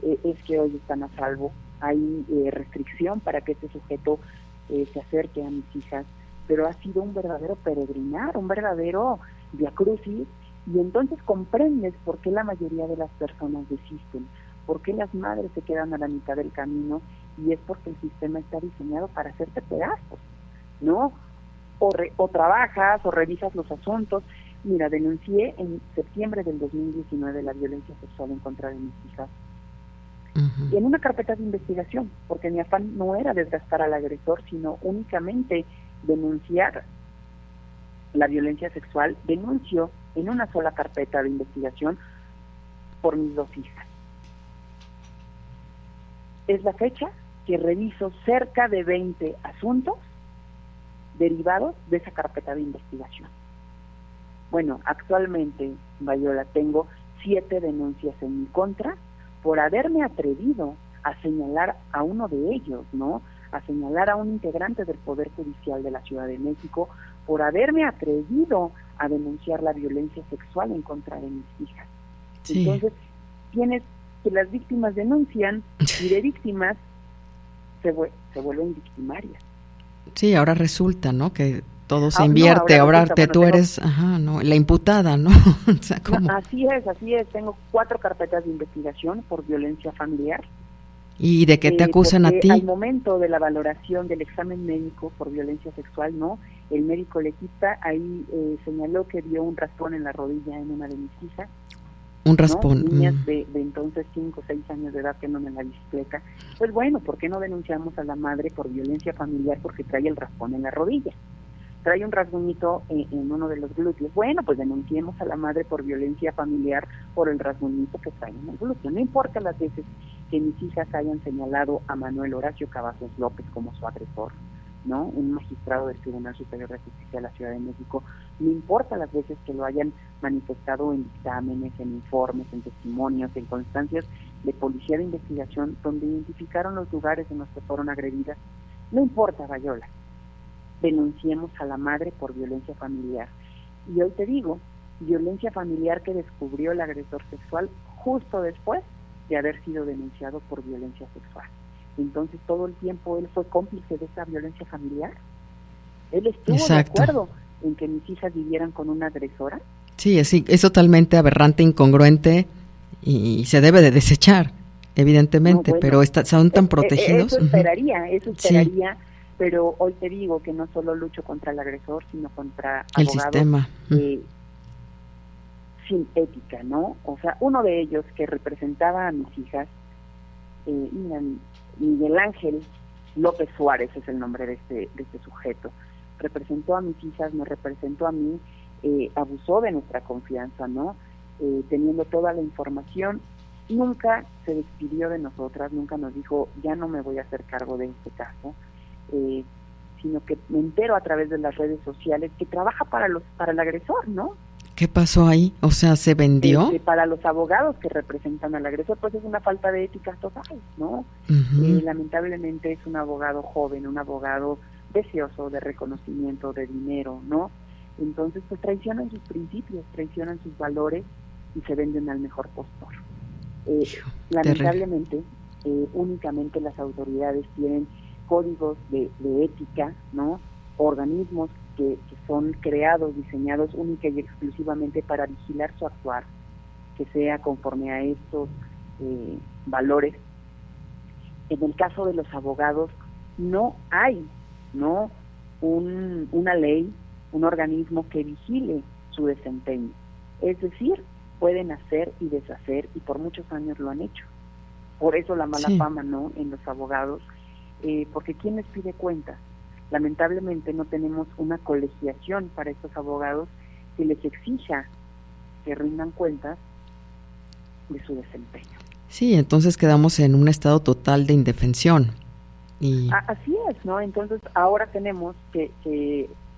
es que hoy están a salvo. Hay restricción para que este sujeto se acerque a mis hijas, pero ha sido un verdadero peregrinar, un verdadero viacrucis, y entonces comprendes por qué la mayoría de las personas desisten, por qué las madres se quedan a la mitad del camino, y es porque el sistema está diseñado para hacerte pedazos, ¿no? O trabajas o revisas los asuntos. Mira, denuncié en septiembre del 2019 la violencia sexual en contra de mis hijas, y en una carpeta de investigación, porque mi afán no era desgastar al agresor, sino únicamente denunciar la violencia sexual. Denuncio en una sola carpeta de investigación por mis 2 hijas. Es la fecha que reviso cerca de 20 asuntos derivados de esa carpeta de investigación. Bueno, actualmente, Viola, tengo 7 denuncias en mi contra por haberme atrevido a señalar a uno de ellos, ¿no? A señalar a un integrante del Poder Judicial de la Ciudad de México, por haberme atrevido a denunciar la violencia sexual en contra de mis hijas. Sí. Entonces, tienes que las víctimas denuncian y de víctimas se vuelven victimarias. Sí, ahora resulta, ¿no? Que todo se invierte, ahora resulta, tú eres, la imputada, ¿no? O sea, ¿cómo? No, así es. Tengo 4 carpetas de investigación por violencia familiar. ¿Y de qué te acusan a ti? Al momento de la valoración del examen médico por violencia sexual, ¿no? El médico legista ahí señaló que vio un raspón en la rodilla en una de mis hijas. Un raspón. ¿No? Niñas de entonces 5 o 6 años de edad que andan en la bicicleta. Pues bueno, ¿por qué no denunciamos a la madre por violencia familiar porque trae el raspón en la rodilla? Trae un rasguñito en uno de los glúteos. Bueno, pues denunciemos a la madre por violencia familiar por el rasguñito que trae en el glúteo. No importa las veces que mis hijas hayan señalado a Manuel Horacio Cavazos López como su agresor, ¿no? Un magistrado del Tribunal Superior de Justicia de la Ciudad de México. No importa las veces que lo hayan manifestado en dictámenes, en informes, en testimonios, en constancias de policía de investigación donde identificaron los lugares en los que fueron agredidas. No importa, Viola. Denunciemos a la madre por violencia familiar. Y hoy te digo, violencia familiar que descubrió el agresor sexual justo después de haber sido denunciado por violencia sexual. Entonces todo el tiempo él fue cómplice de esa violencia familiar. Él estuvo de acuerdo en que mis hijas vivieran con una agresora. Sí, es totalmente aberrante, incongruente y se debe de desechar, evidentemente, no, bueno, pero son tan protegidos. Eso esperaría, sí. Pero hoy te digo que no solo lucho contra el agresor, sino contra el abogados sistema. Sin ética, ¿no? O sea, uno de ellos que representaba a mis hijas, Miguel Ángel López Suárez es el nombre de este sujeto, representó a mis hijas, me representó a mí, abusó de nuestra confianza, ¿no? Teniendo toda la información, nunca se despidió de nosotras, nunca nos dijo, ya no me voy a hacer cargo de este caso, sino que me entero a través de las redes sociales que trabaja para el agresor, ¿no? ¿Qué pasó ahí? O sea, ¿se vendió? Para los abogados que representan al agresor, pues es una falta de ética total, ¿no? Lamentablemente es un abogado joven, un abogado deseoso de reconocimiento, de dinero, ¿no? Entonces, pues traicionan sus principios, traicionan sus valores y se venden al mejor postor. Lamentablemente, únicamente las autoridades tienen códigos de ética, ¿no? Organismos que son creados, diseñados única y exclusivamente para vigilar su actuar, que sea conforme a estos valores. En el caso de los abogados no hay, ¿no? una ley, un organismo que vigile su desempeño. Es decir, pueden hacer y deshacer, y por muchos años lo han hecho. Por eso la mala fama, ¿no?, en los abogados, porque ¿quién les pide cuentas? Lamentablemente no tenemos una colegiación para estos abogados que les exija que rindan cuentas de su desempeño. Sí, entonces quedamos en un estado total de indefensión. Así es, ¿no? Entonces ahora tenemos que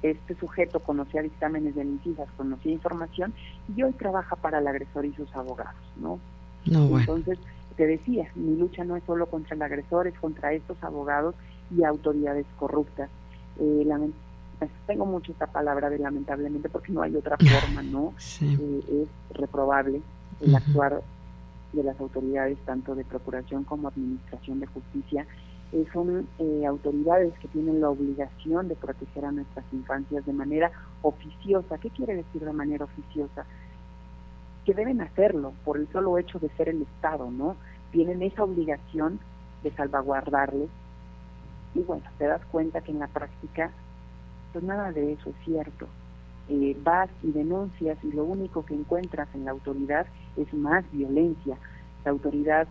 este sujeto conocía dictámenes de mis hijas, conocía información y hoy trabaja para el agresor y sus abogados, ¿no? Bueno. Entonces, te decía, mi lucha no es solo contra el agresor, es contra estos abogados y autoridades corruptas. Tengo mucho esta palabra de lamentablemente porque no hay otra forma, ¿no? Sí. Es reprobable el actuar de las autoridades, tanto de procuración como administración de justicia, son autoridades que tienen la obligación de proteger a nuestras infancias de manera oficiosa. ¿Qué quiere decir de manera oficiosa? Que deben hacerlo por el solo hecho de ser el Estado, ¿no? Tienen esa obligación de salvaguardarles. Y bueno, te das cuenta que en la práctica, pues nada de eso es cierto. Vas y denuncias y lo único que encuentras en la autoridad es más violencia. La autoridad,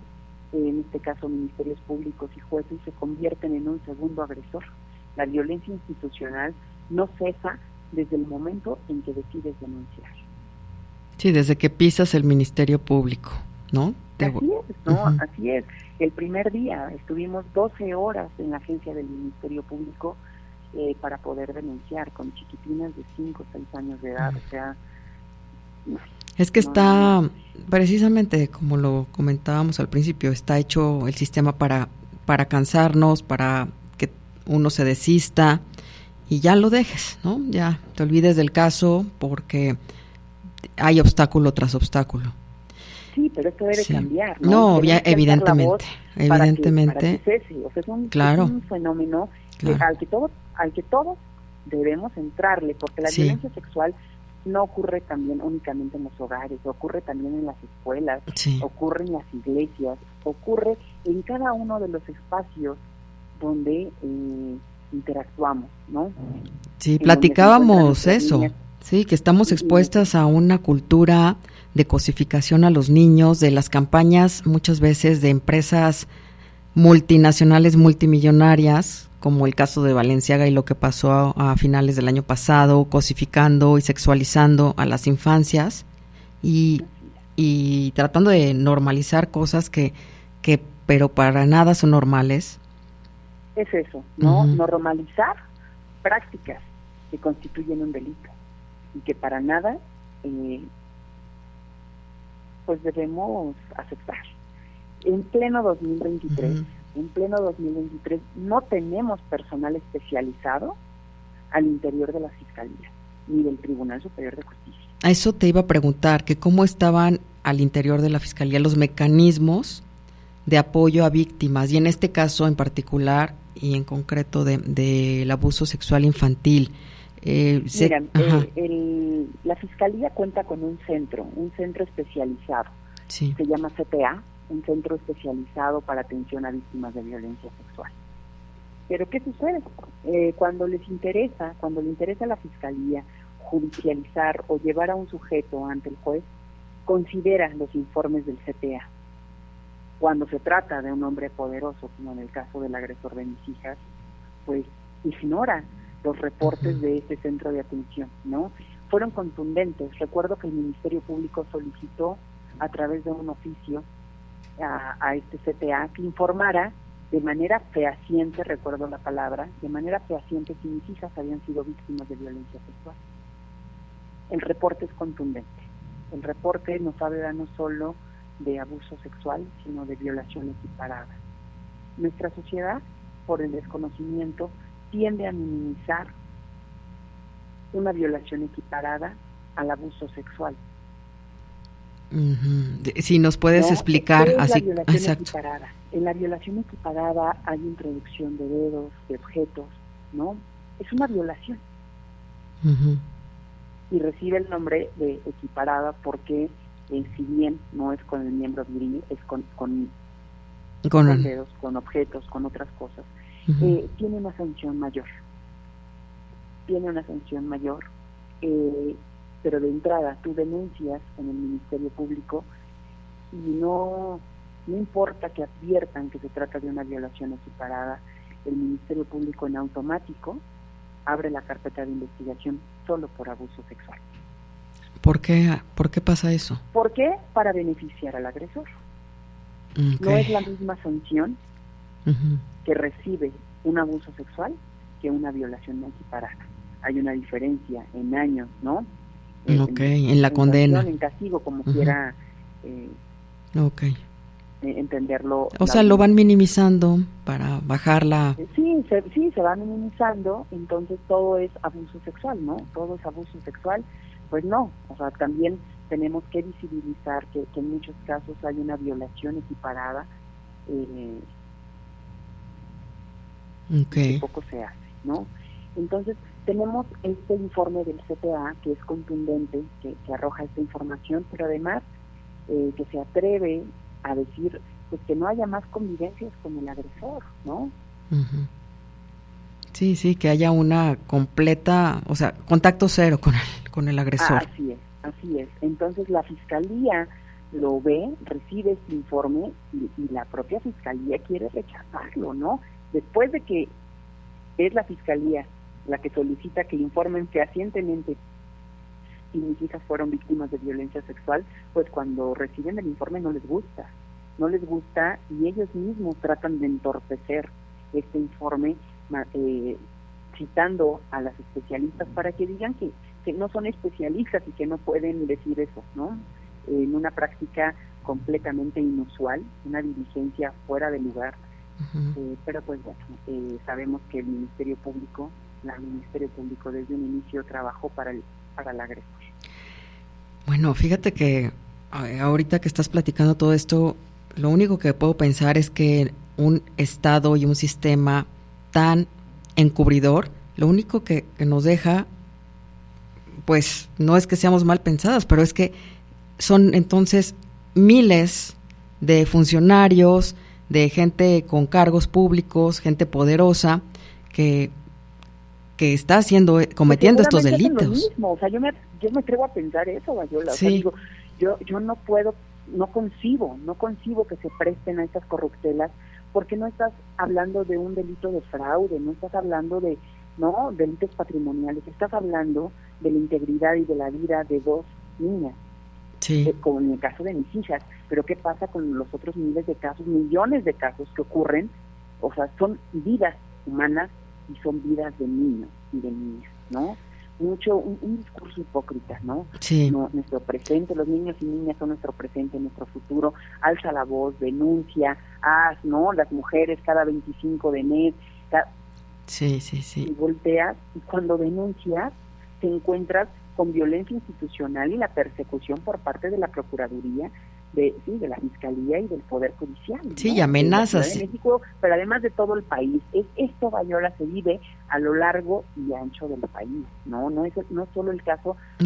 en este caso ministerios públicos y jueces, se convierten en un segundo agresor. La violencia institucional no cesa desde el momento en que decides denunciar. Sí, desde que pisas el Ministerio Público, ¿no? Así es, ¿no? Uh-huh. Así es. El primer día estuvimos 12 horas en la agencia del Ministerio Público para poder denunciar con chiquitinas de 5 o 6 años de edad, o sea... Es que está, precisamente como lo comentábamos al principio, está hecho el sistema para cansarnos, para que uno se desista y ya lo dejes, ¿no? Ya te olvides del caso porque hay obstáculo tras obstáculo. Sí, pero esto debe cambiar, ¿no? No, ya, evidentemente. Para que cese. O sea, es un fenómeno al que todos debemos entrarle, porque la violencia sexual no ocurre también únicamente en los hogares, ocurre también en las escuelas, ocurre en las iglesias, ocurre en cada uno de los espacios donde interactuamos, ¿no? Sí, platicábamos eso, sí, que estamos expuestas a una cultura de cosificación a los niños, de las campañas muchas veces de empresas multinacionales, multimillonarias, como el caso de Balenciaga y lo que pasó a finales del año pasado, cosificando y sexualizando a las infancias y tratando de normalizar cosas que pero para nada son normales. Es eso, ¿no? Uh-huh. Normalizar prácticas que constituyen un delito y que para nada pues debemos aceptar. En pleno 2023, uh-huh. En pleno 2023 no tenemos personal especializado al interior de la Fiscalía ni del Tribunal Superior de Justicia. A eso te iba a preguntar, que cómo estaban al interior de la Fiscalía los mecanismos de apoyo a víctimas, y en este caso en particular y en concreto del abuso sexual infantil. La Fiscalía cuenta con un centro especializado, se llama CTA, un centro especializado para atención a víctimas de violencia sexual. Pero ¿qué sucede? Cuando le interesa a la Fiscalía judicializar o llevar a un sujeto ante el juez, considera los informes del CTA. Cuando se trata de un hombre poderoso, como en el caso del agresor de mis hijas, pues ignora los reportes de este centro de atención, ¿no? Fueron contundentes. Recuerdo que el Ministerio Público solicitó a través de un oficio a este CTA que informara de manera fehaciente, recuerdo la palabra, de manera fehaciente si mis hijas habían sido víctimas de violencia sexual. El reporte es contundente. El reporte nos habla no solo de abuso sexual, sino de violación equiparada. Nuestra sociedad, por el desconocimiento, tiende a minimizar una violación equiparada al abuso sexual. Uh-huh. Si nos puedes explicar así. La violación equiparada. En la violación equiparada hay introducción de dedos, de objetos, ¿no? Es una violación. Uh-huh. Y recibe el nombre de equiparada porque si bien no es con el miembro viril, es con dedos, con objetos, con otras cosas. Uh-huh. Tiene una sanción mayor. Pero de entrada tú denuncias en el Ministerio Público y no importa que adviertan que se trata de una violación equiparada, el Ministerio Público en automático abre la carpeta de investigación solo por abuso sexual. ¿Por qué pasa eso? ¿Por qué? Para beneficiar al agresor. Okay. No es la misma sanción uh-huh. que recibe un abuso sexual que una violación equiparada. Hay una diferencia en años, ¿no? En la condena. En castigo, como uh-huh. quiera entenderlo. O sea, lo van minimizando para bajarla. Sí, se va minimizando, entonces todo es abuso sexual, ¿no? Todo es abuso sexual. Pues no, o sea, también tenemos que visibilizar que en muchos casos hay una violación equiparada Okay. Poco se hace, ¿no? Entonces, tenemos este informe del CTA que es contundente, que arroja esta información, pero además que se atreve a decir pues que no haya más convivencias con el agresor, ¿no? Uh-huh. Sí, que haya una completa, o sea, contacto cero con el agresor. Así es. Entonces la Fiscalía lo ve, recibe este informe y la propia Fiscalía quiere rechazarlo, ¿no? Después de que es la Fiscalía la que solicita que informen fehacientemente si mis hijas fueron víctimas de violencia sexual, pues cuando reciben el informe no les gusta y ellos mismos tratan de entorpecer este informe citando a las especialistas para que digan que no son especialistas y que no pueden decir eso, ¿no? En una práctica completamente inusual, una diligencia fuera de lugar. Uh-huh. Pero pues bueno, sabemos que el Ministerio Público desde un inicio trabajó para el agresor. Bueno, fíjate que ahorita que estás platicando todo esto, lo único que puedo pensar es que un Estado y un sistema tan encubridor, lo único que nos deja, pues no es que seamos mal pensadas, pero es que son entonces miles de funcionarios, de gente con cargos públicos, gente poderosa que está cometiendo estos delitos. Lo mismo. O sea, yo me atrevo a pensar eso, Bayola. Sí. O sea, digo, yo no concibo que se presten a estas corruptelas, porque no estás hablando de un delito de fraude, no estás hablando de delitos patrimoniales, estás hablando de la integridad y de la vida de dos niñas. Sí. Como en el caso de mis hijas. Pero ¿qué pasa con los otros millones de casos que ocurren? O sea, son vidas humanas y son vidas de niños y de niñas, ¿no? Un discurso hipócrita, ¿no? Sí. No, nuestro presente, los niños y niñas son nuestro presente, nuestro futuro. Alza la voz, denuncia, ¿no? Las mujeres cada 25 de mes. Sí. Y volteas, y cuando denuncias te encuentras con violencia institucional y la persecución por parte de la Procuraduría, de la Fiscalía y del Poder Judicial. Sí, ¿no? y amenazas. De México, pero además de todo el país. Esto, Bayola, se vive a lo largo y ancho del país, ¿no? No es solo el caso de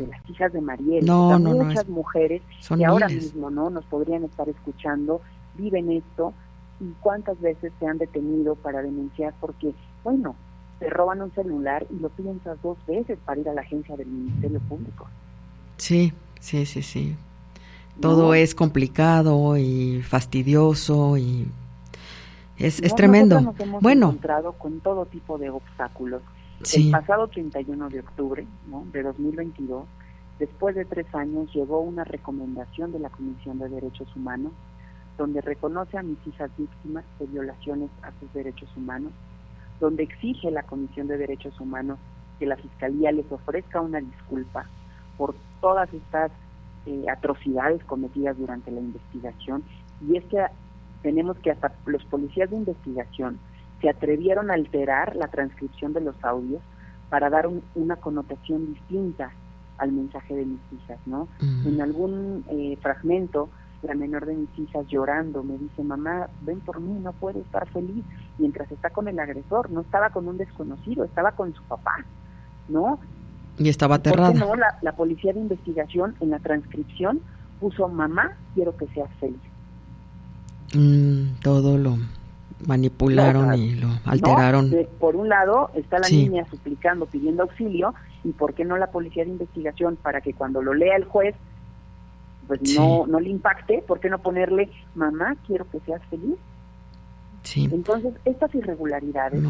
las hijas de Mariel. Muchas mujeres que miles. Ahora mismo nos podrían estar escuchando, viven esto, y cuántas veces se han detenido para denunciar porque, bueno, te roban un celular y lo piensas 2 veces para ir a la agencia del Ministerio Público. Sí. Todo es complicado y fastidioso y es tremendo. Nosotros nos hemos encontrado con todo tipo de obstáculos. Sí. El pasado 31 de octubre, ¿no?, de 2022, después de 3 años, llegó una recomendación de la Comisión de Derechos Humanos, donde reconoce a mis hijas víctimas de violaciones a sus derechos humanos, donde exige la Comisión de Derechos Humanos que la Fiscalía les ofrezca una disculpa por todas estas atrocidades cometidas durante la investigación. Y es que tenemos que hasta los policías de investigación se atrevieron a alterar la transcripción de los audios para dar una connotación distinta al mensaje de mis hijas, ¿no? Uh-huh. En algún fragmento, la menor de mis hijas llorando me dice: mamá, ven por mí, no puedo estar feliz, mientras está con el agresor. No estaba con un desconocido, estaba con su papá, ¿no? Y estaba aterrada. ¿Por qué no la policía de investigación en la transcripción puso: mamá, quiero que seas feliz? Todo lo manipularon y lo alteraron. Por un lado está la niña suplicando, pidiendo auxilio, y ¿por qué no la policía de investigación, para que cuando lo lea el juez pues no le impacte? ¿Por qué no ponerle: mamá, quiero que seas feliz? Sí. Entonces, estas irregularidades,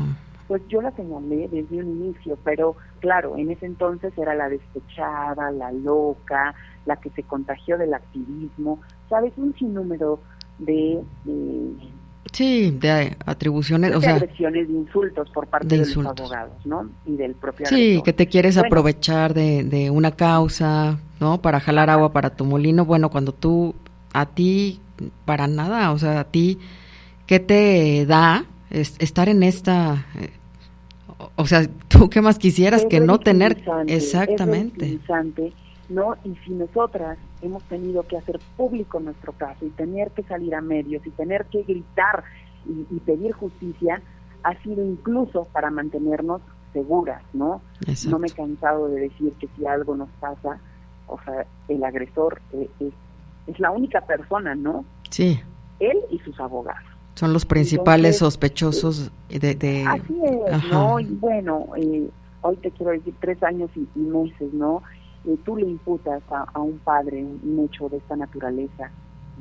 pues yo las señalé desde un inicio, pero claro, en ese entonces era la despechada, la loca, la que se contagió del activismo, ¿sabes? Un sinnúmero de atribuciones, de agresiones, de insultos por parte de los abogados, ¿no? Y del propio agresor. Que te quieres aprovechar de una causa, ¿no? Para jalar agua para tu molino. Bueno, cuando a ti, para nada, o sea, a ti, ¿qué te da estar en esta? O sea, ¿tú qué más quisieras que no tener? Exactamente. Es ¿no? Y si nosotras hemos tenido que hacer público nuestro caso y tener que salir a medios y tener que gritar y pedir justicia, ha sido incluso para mantenernos seguras, ¿no? Exacto. No me he cansado de decir que si algo nos pasa, o sea, el agresor es la única persona, ¿no? Sí. Él y sus abogados. Son los principales Entonces, sospechosos de... Así es, Ajá. ¿no? Y bueno, hoy te quiero decir 3 años y meses, ¿no? Tú le imputas a un padre un hecho de esta naturaleza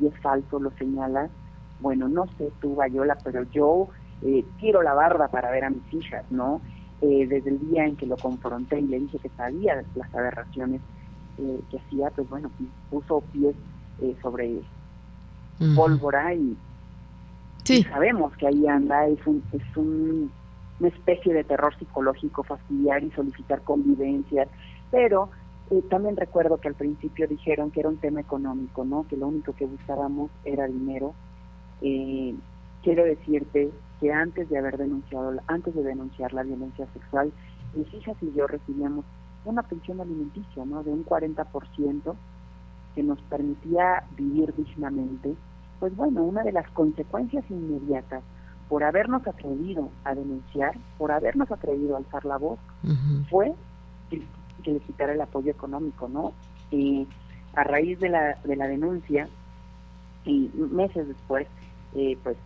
y es falso, lo señalas. Bueno, no sé tú, Viola, pero yo tiro la barda para ver a mis hijas, ¿no? Desde el día en que lo confronté y le dije que sabía las aberraciones que hacía, pues bueno, puso pies sobre pólvora y sabemos que ahí anda, es una especie de terror psicológico, fastidiar y solicitar convivencias, pero también recuerdo que al principio dijeron que era un tema económico, ¿no? Que lo único que buscábamos era dinero. Quiero decirte que antes de denunciar la violencia sexual, mis hijas y yo recibíamos una pensión alimenticia, ¿no? De un 40% que nos permitía vivir dignamente. Pues bueno, una de las consecuencias inmediatas por habernos atrevido a denunciar, por habernos atrevido a alzar la voz, fue que le quitara el apoyo económico, ¿no? A raíz de la denuncia, y meses después, pues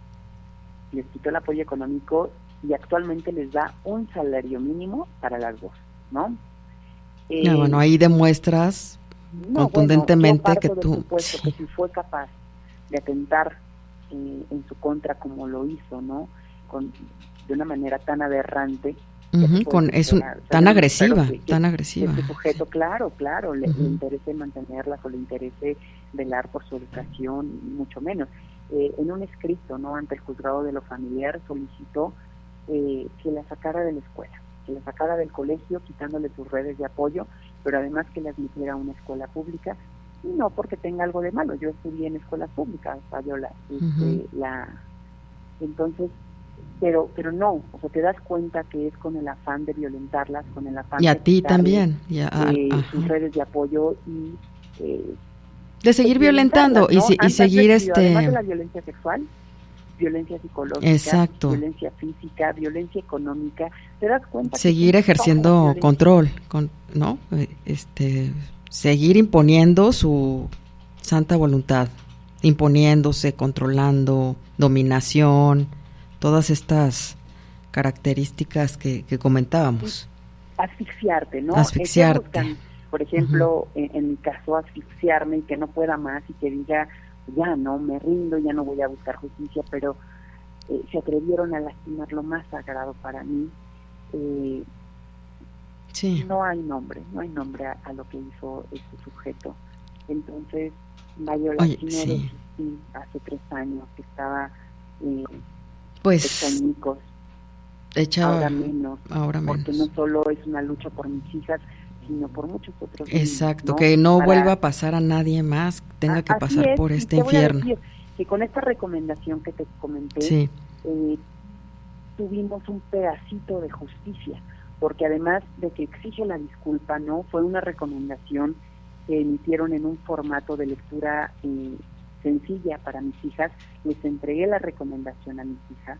les quitó el apoyo económico y actualmente les da un salario mínimo para las dos, ¿no? Bueno, ahí demuestras contundentemente que tú... Supuesto, que si fue capaz de atentar en su contra como lo hizo, ¿no? De una manera tan aberrante, tan agresiva, tan agresiva. Este sujeto, claro, le interese mantenerlas o le interese velar por su educación, mucho menos. En un escrito, ¿no? Ante el juzgado de lo familiar solicitó que la sacara de la escuela, que la sacara del colegio, quitándole sus redes de apoyo, pero además que la admitiera a una escuela pública, y no porque tenga algo de malo. Yo estudié en escuelas públicas, Viola, entonces, pero no, o sea, te das cuenta que es con el afán de violentarlas, con el afán y a de ti también, sus redes de apoyo y de seguir violentando, ¿no? y seguir además de la violencia sexual, violencia psicológica, exacto, violencia física, violencia económica. Te das cuenta seguir que ejerciendo control, ¿no? Seguir imponiendo su santa voluntad, imponiéndose, controlando, dominación, todas estas características que comentábamos. Asfixiarte, ¿no? Asfixiarte. Por ejemplo, en mi caso, asfixiarme y que no pueda más y que diga, ya no, me rindo, ya no voy a buscar justicia, pero se atrevieron a lastimar lo más sagrado para mí. No hay nombre a lo que hizo este sujeto. Entonces, Viola, resistí hace 3 años que estaba añicos, ahora menos, porque no solo es una lucha por mis hijas, sino por muchos otros niños, exacto, ¿no? Que no vuelva a pasar a nadie más, tenga que pasar por este infierno. Voy a decir que con esta recomendación que te comenté, tuvimos un pedacito de justicia, porque además de que exige la disculpa, no fue una recomendación que emitieron en un formato de lectura sencilla para mis hijas. Les entregué la recomendación a mis hijas.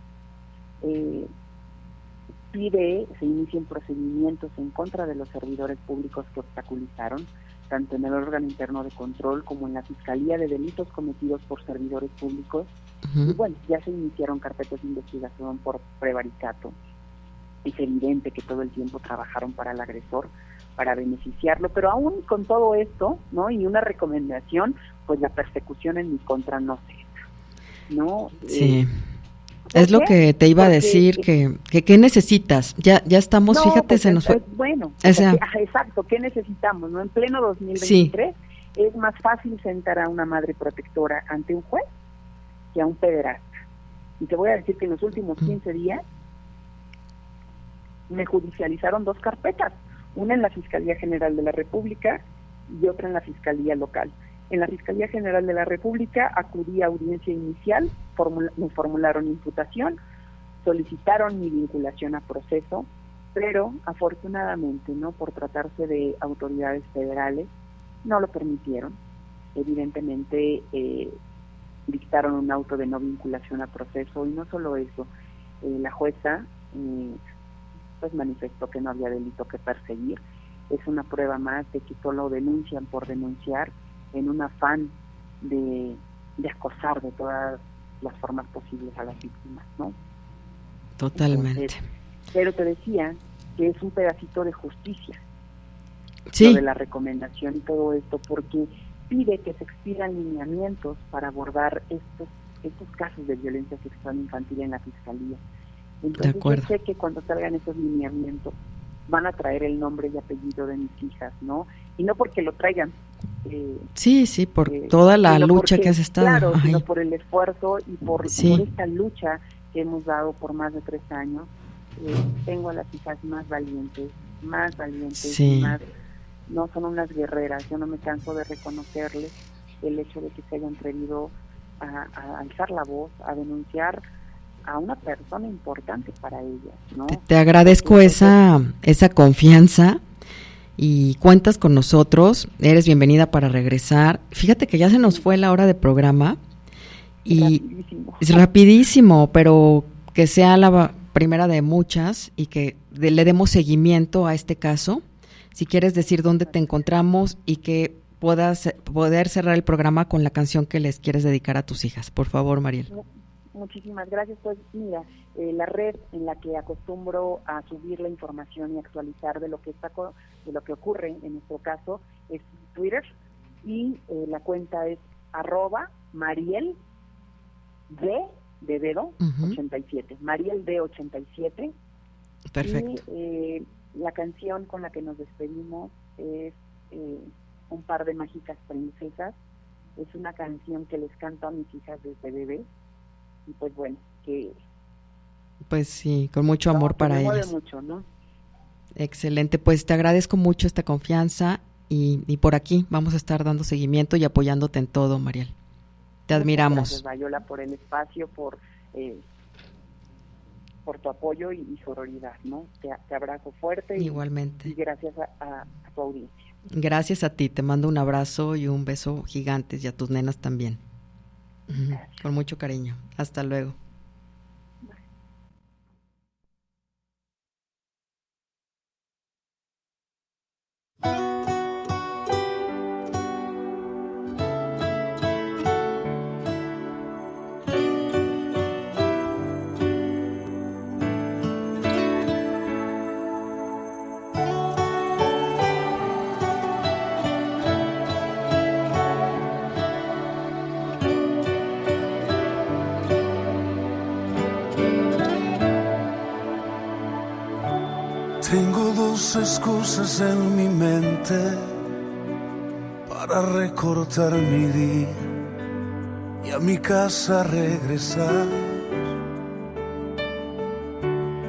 Se inicien procedimientos en contra de los servidores públicos que obstaculizaron, tanto en el órgano interno de control como en la Fiscalía de Delitos Cometidos por Servidores Públicos. Y bueno, ya se iniciaron carpetas de investigación por prevaricato. Es evidente que todo el tiempo trabajaron para el agresor, para beneficiarlo, pero aún con todo esto, ¿no? Y una recomendación, pues la persecución en mi contra no cesa, ¿no? Sí. Es lo que te iba a decir, que ¿qué necesitas? Ya estamos, fíjate, se nos fue. Bueno, exacto, ¿qué necesitamos? ¿No? En pleno 2023 es más fácil sentar a una madre protectora ante un juez que a un pederasta. Y te voy a decir que en los últimos 15 días me judicializaron 2 carpetas, una en la Fiscalía General de la República y otra en la Fiscalía Local. En la Fiscalía General de la República acudí a audiencia inicial, me formularon imputación, solicitaron mi vinculación a proceso, pero afortunadamente, ¿no? Por tratarse de autoridades federales, no lo permitieron. Evidentemente dictaron un auto de no vinculación a proceso, y no solo eso, la jueza pues manifestó que no había delito que perseguir. Es una prueba más de que solo denuncian por denunciar, en un afán de acosar de todas las formas posibles a las víctimas, ¿no? Totalmente. Entonces, pero te decía que es un pedacito de justicia, sí, lo de la recomendación y todo esto, porque pide que se expidan lineamientos para abordar estos casos de violencia sexual infantil en la Fiscalía. Entonces yo sé que cuando salgan esos lineamientos van a traer el nombre y apellido de mis hijas, ¿no? Y no porque lo traigan. Sí, por toda la lucha porque, que has estado. Claro, Ay. sino por el esfuerzo y por esta lucha que hemos dado por más de 3 años. Tengo a las hijas más valientes, sí. más, no son unas guerreras. Yo no me canso de reconocerles el hecho de que se hayan atrevido a alzar la voz, a denunciar a una persona importante para ellas, ¿no? Te agradezco esa confianza y cuentas con nosotros. Eres bienvenida para regresar. Fíjate que ya se nos fue la hora de programa y es rapidísimo, pero que sea la primera de muchas y que le demos seguimiento a este caso. Si quieres decir dónde te encontramos y que puedas poder cerrar el programa con la canción que les quieres dedicar a tus hijas. Por favor, Mariel. Muchísimas gracias. Pues mira, la red en la que acostumbro a subir la información y actualizar de lo que ocurre en nuestro caso es Twitter, y la cuenta es @Mariel de dedo 87, Mariel D 87. Perfecto. Y la canción con la que nos despedimos es Un par de mágicas princesas. Es una canción que les canto a mis hijas desde bebé. Y pues bueno, que... Pues sí, con mucho amor para ellas. Me mueve mucho, ¿no? Excelente, pues te agradezco mucho esta confianza y por aquí vamos a estar dando seguimiento y apoyándote en todo, Mariel. Te admiramos. Gracias, Bayola, por el espacio, por tu apoyo y sororidad, ¿no? Te abrazo fuerte. Igualmente. Y gracias a tu audiencia. Gracias a ti, te mando un abrazo y un beso gigantes y a tus nenas también. Gracias. Con mucho cariño. Hasta luego. Tengo 2 excusas en mi mente para recortar mi día y a mi casa regresar.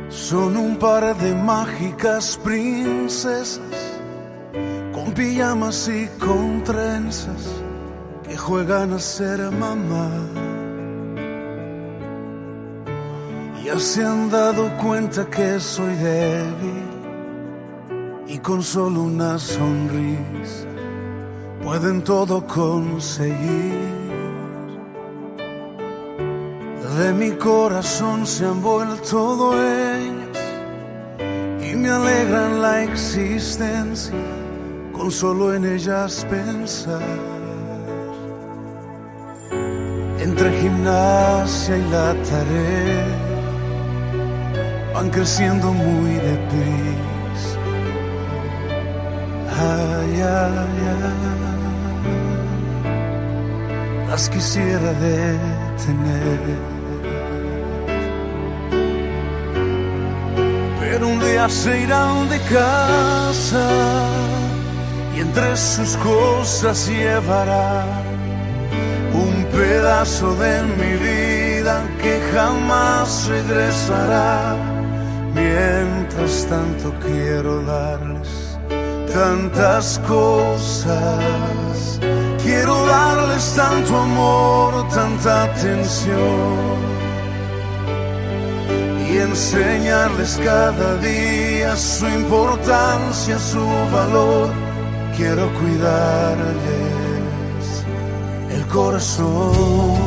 Son un par de mágicas princesas con pijamas y con trenzas que juegan a ser mamá. Ya se han dado cuenta que soy débil y con solo una sonrisa pueden todo conseguir. De mi corazón se han vuelto dueñas y me alegran la existencia con solo en ellas pensar. Entre gimnasia y la tarea van creciendo muy deprisa. Ay, ay, ay, las quisiera detener, pero un día se irán de casa y entre sus cosas llevarán un pedazo de mi vida que jamás regresará. Mientras tanto quiero darles tantas cosas, quiero darles tanto amor, tanta atención y enseñarles cada día su importancia, su valor. Quiero cuidarles el corazón.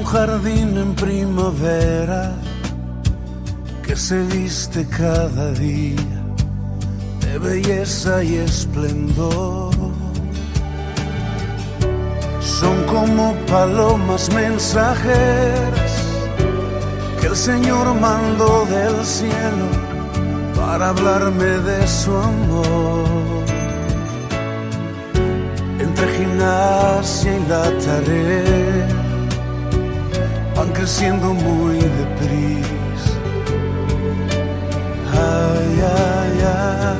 jardín en primavera que se viste cada día de belleza y esplendor. Son como palomas mensajeras que el Señor mandó del cielo para hablarme de su amor. Entre gimnasia y la tarea van creciendo muy deprisa. Ay, ay, ay,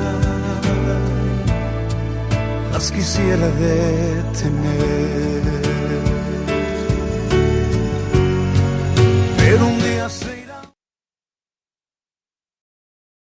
las quisiera detener.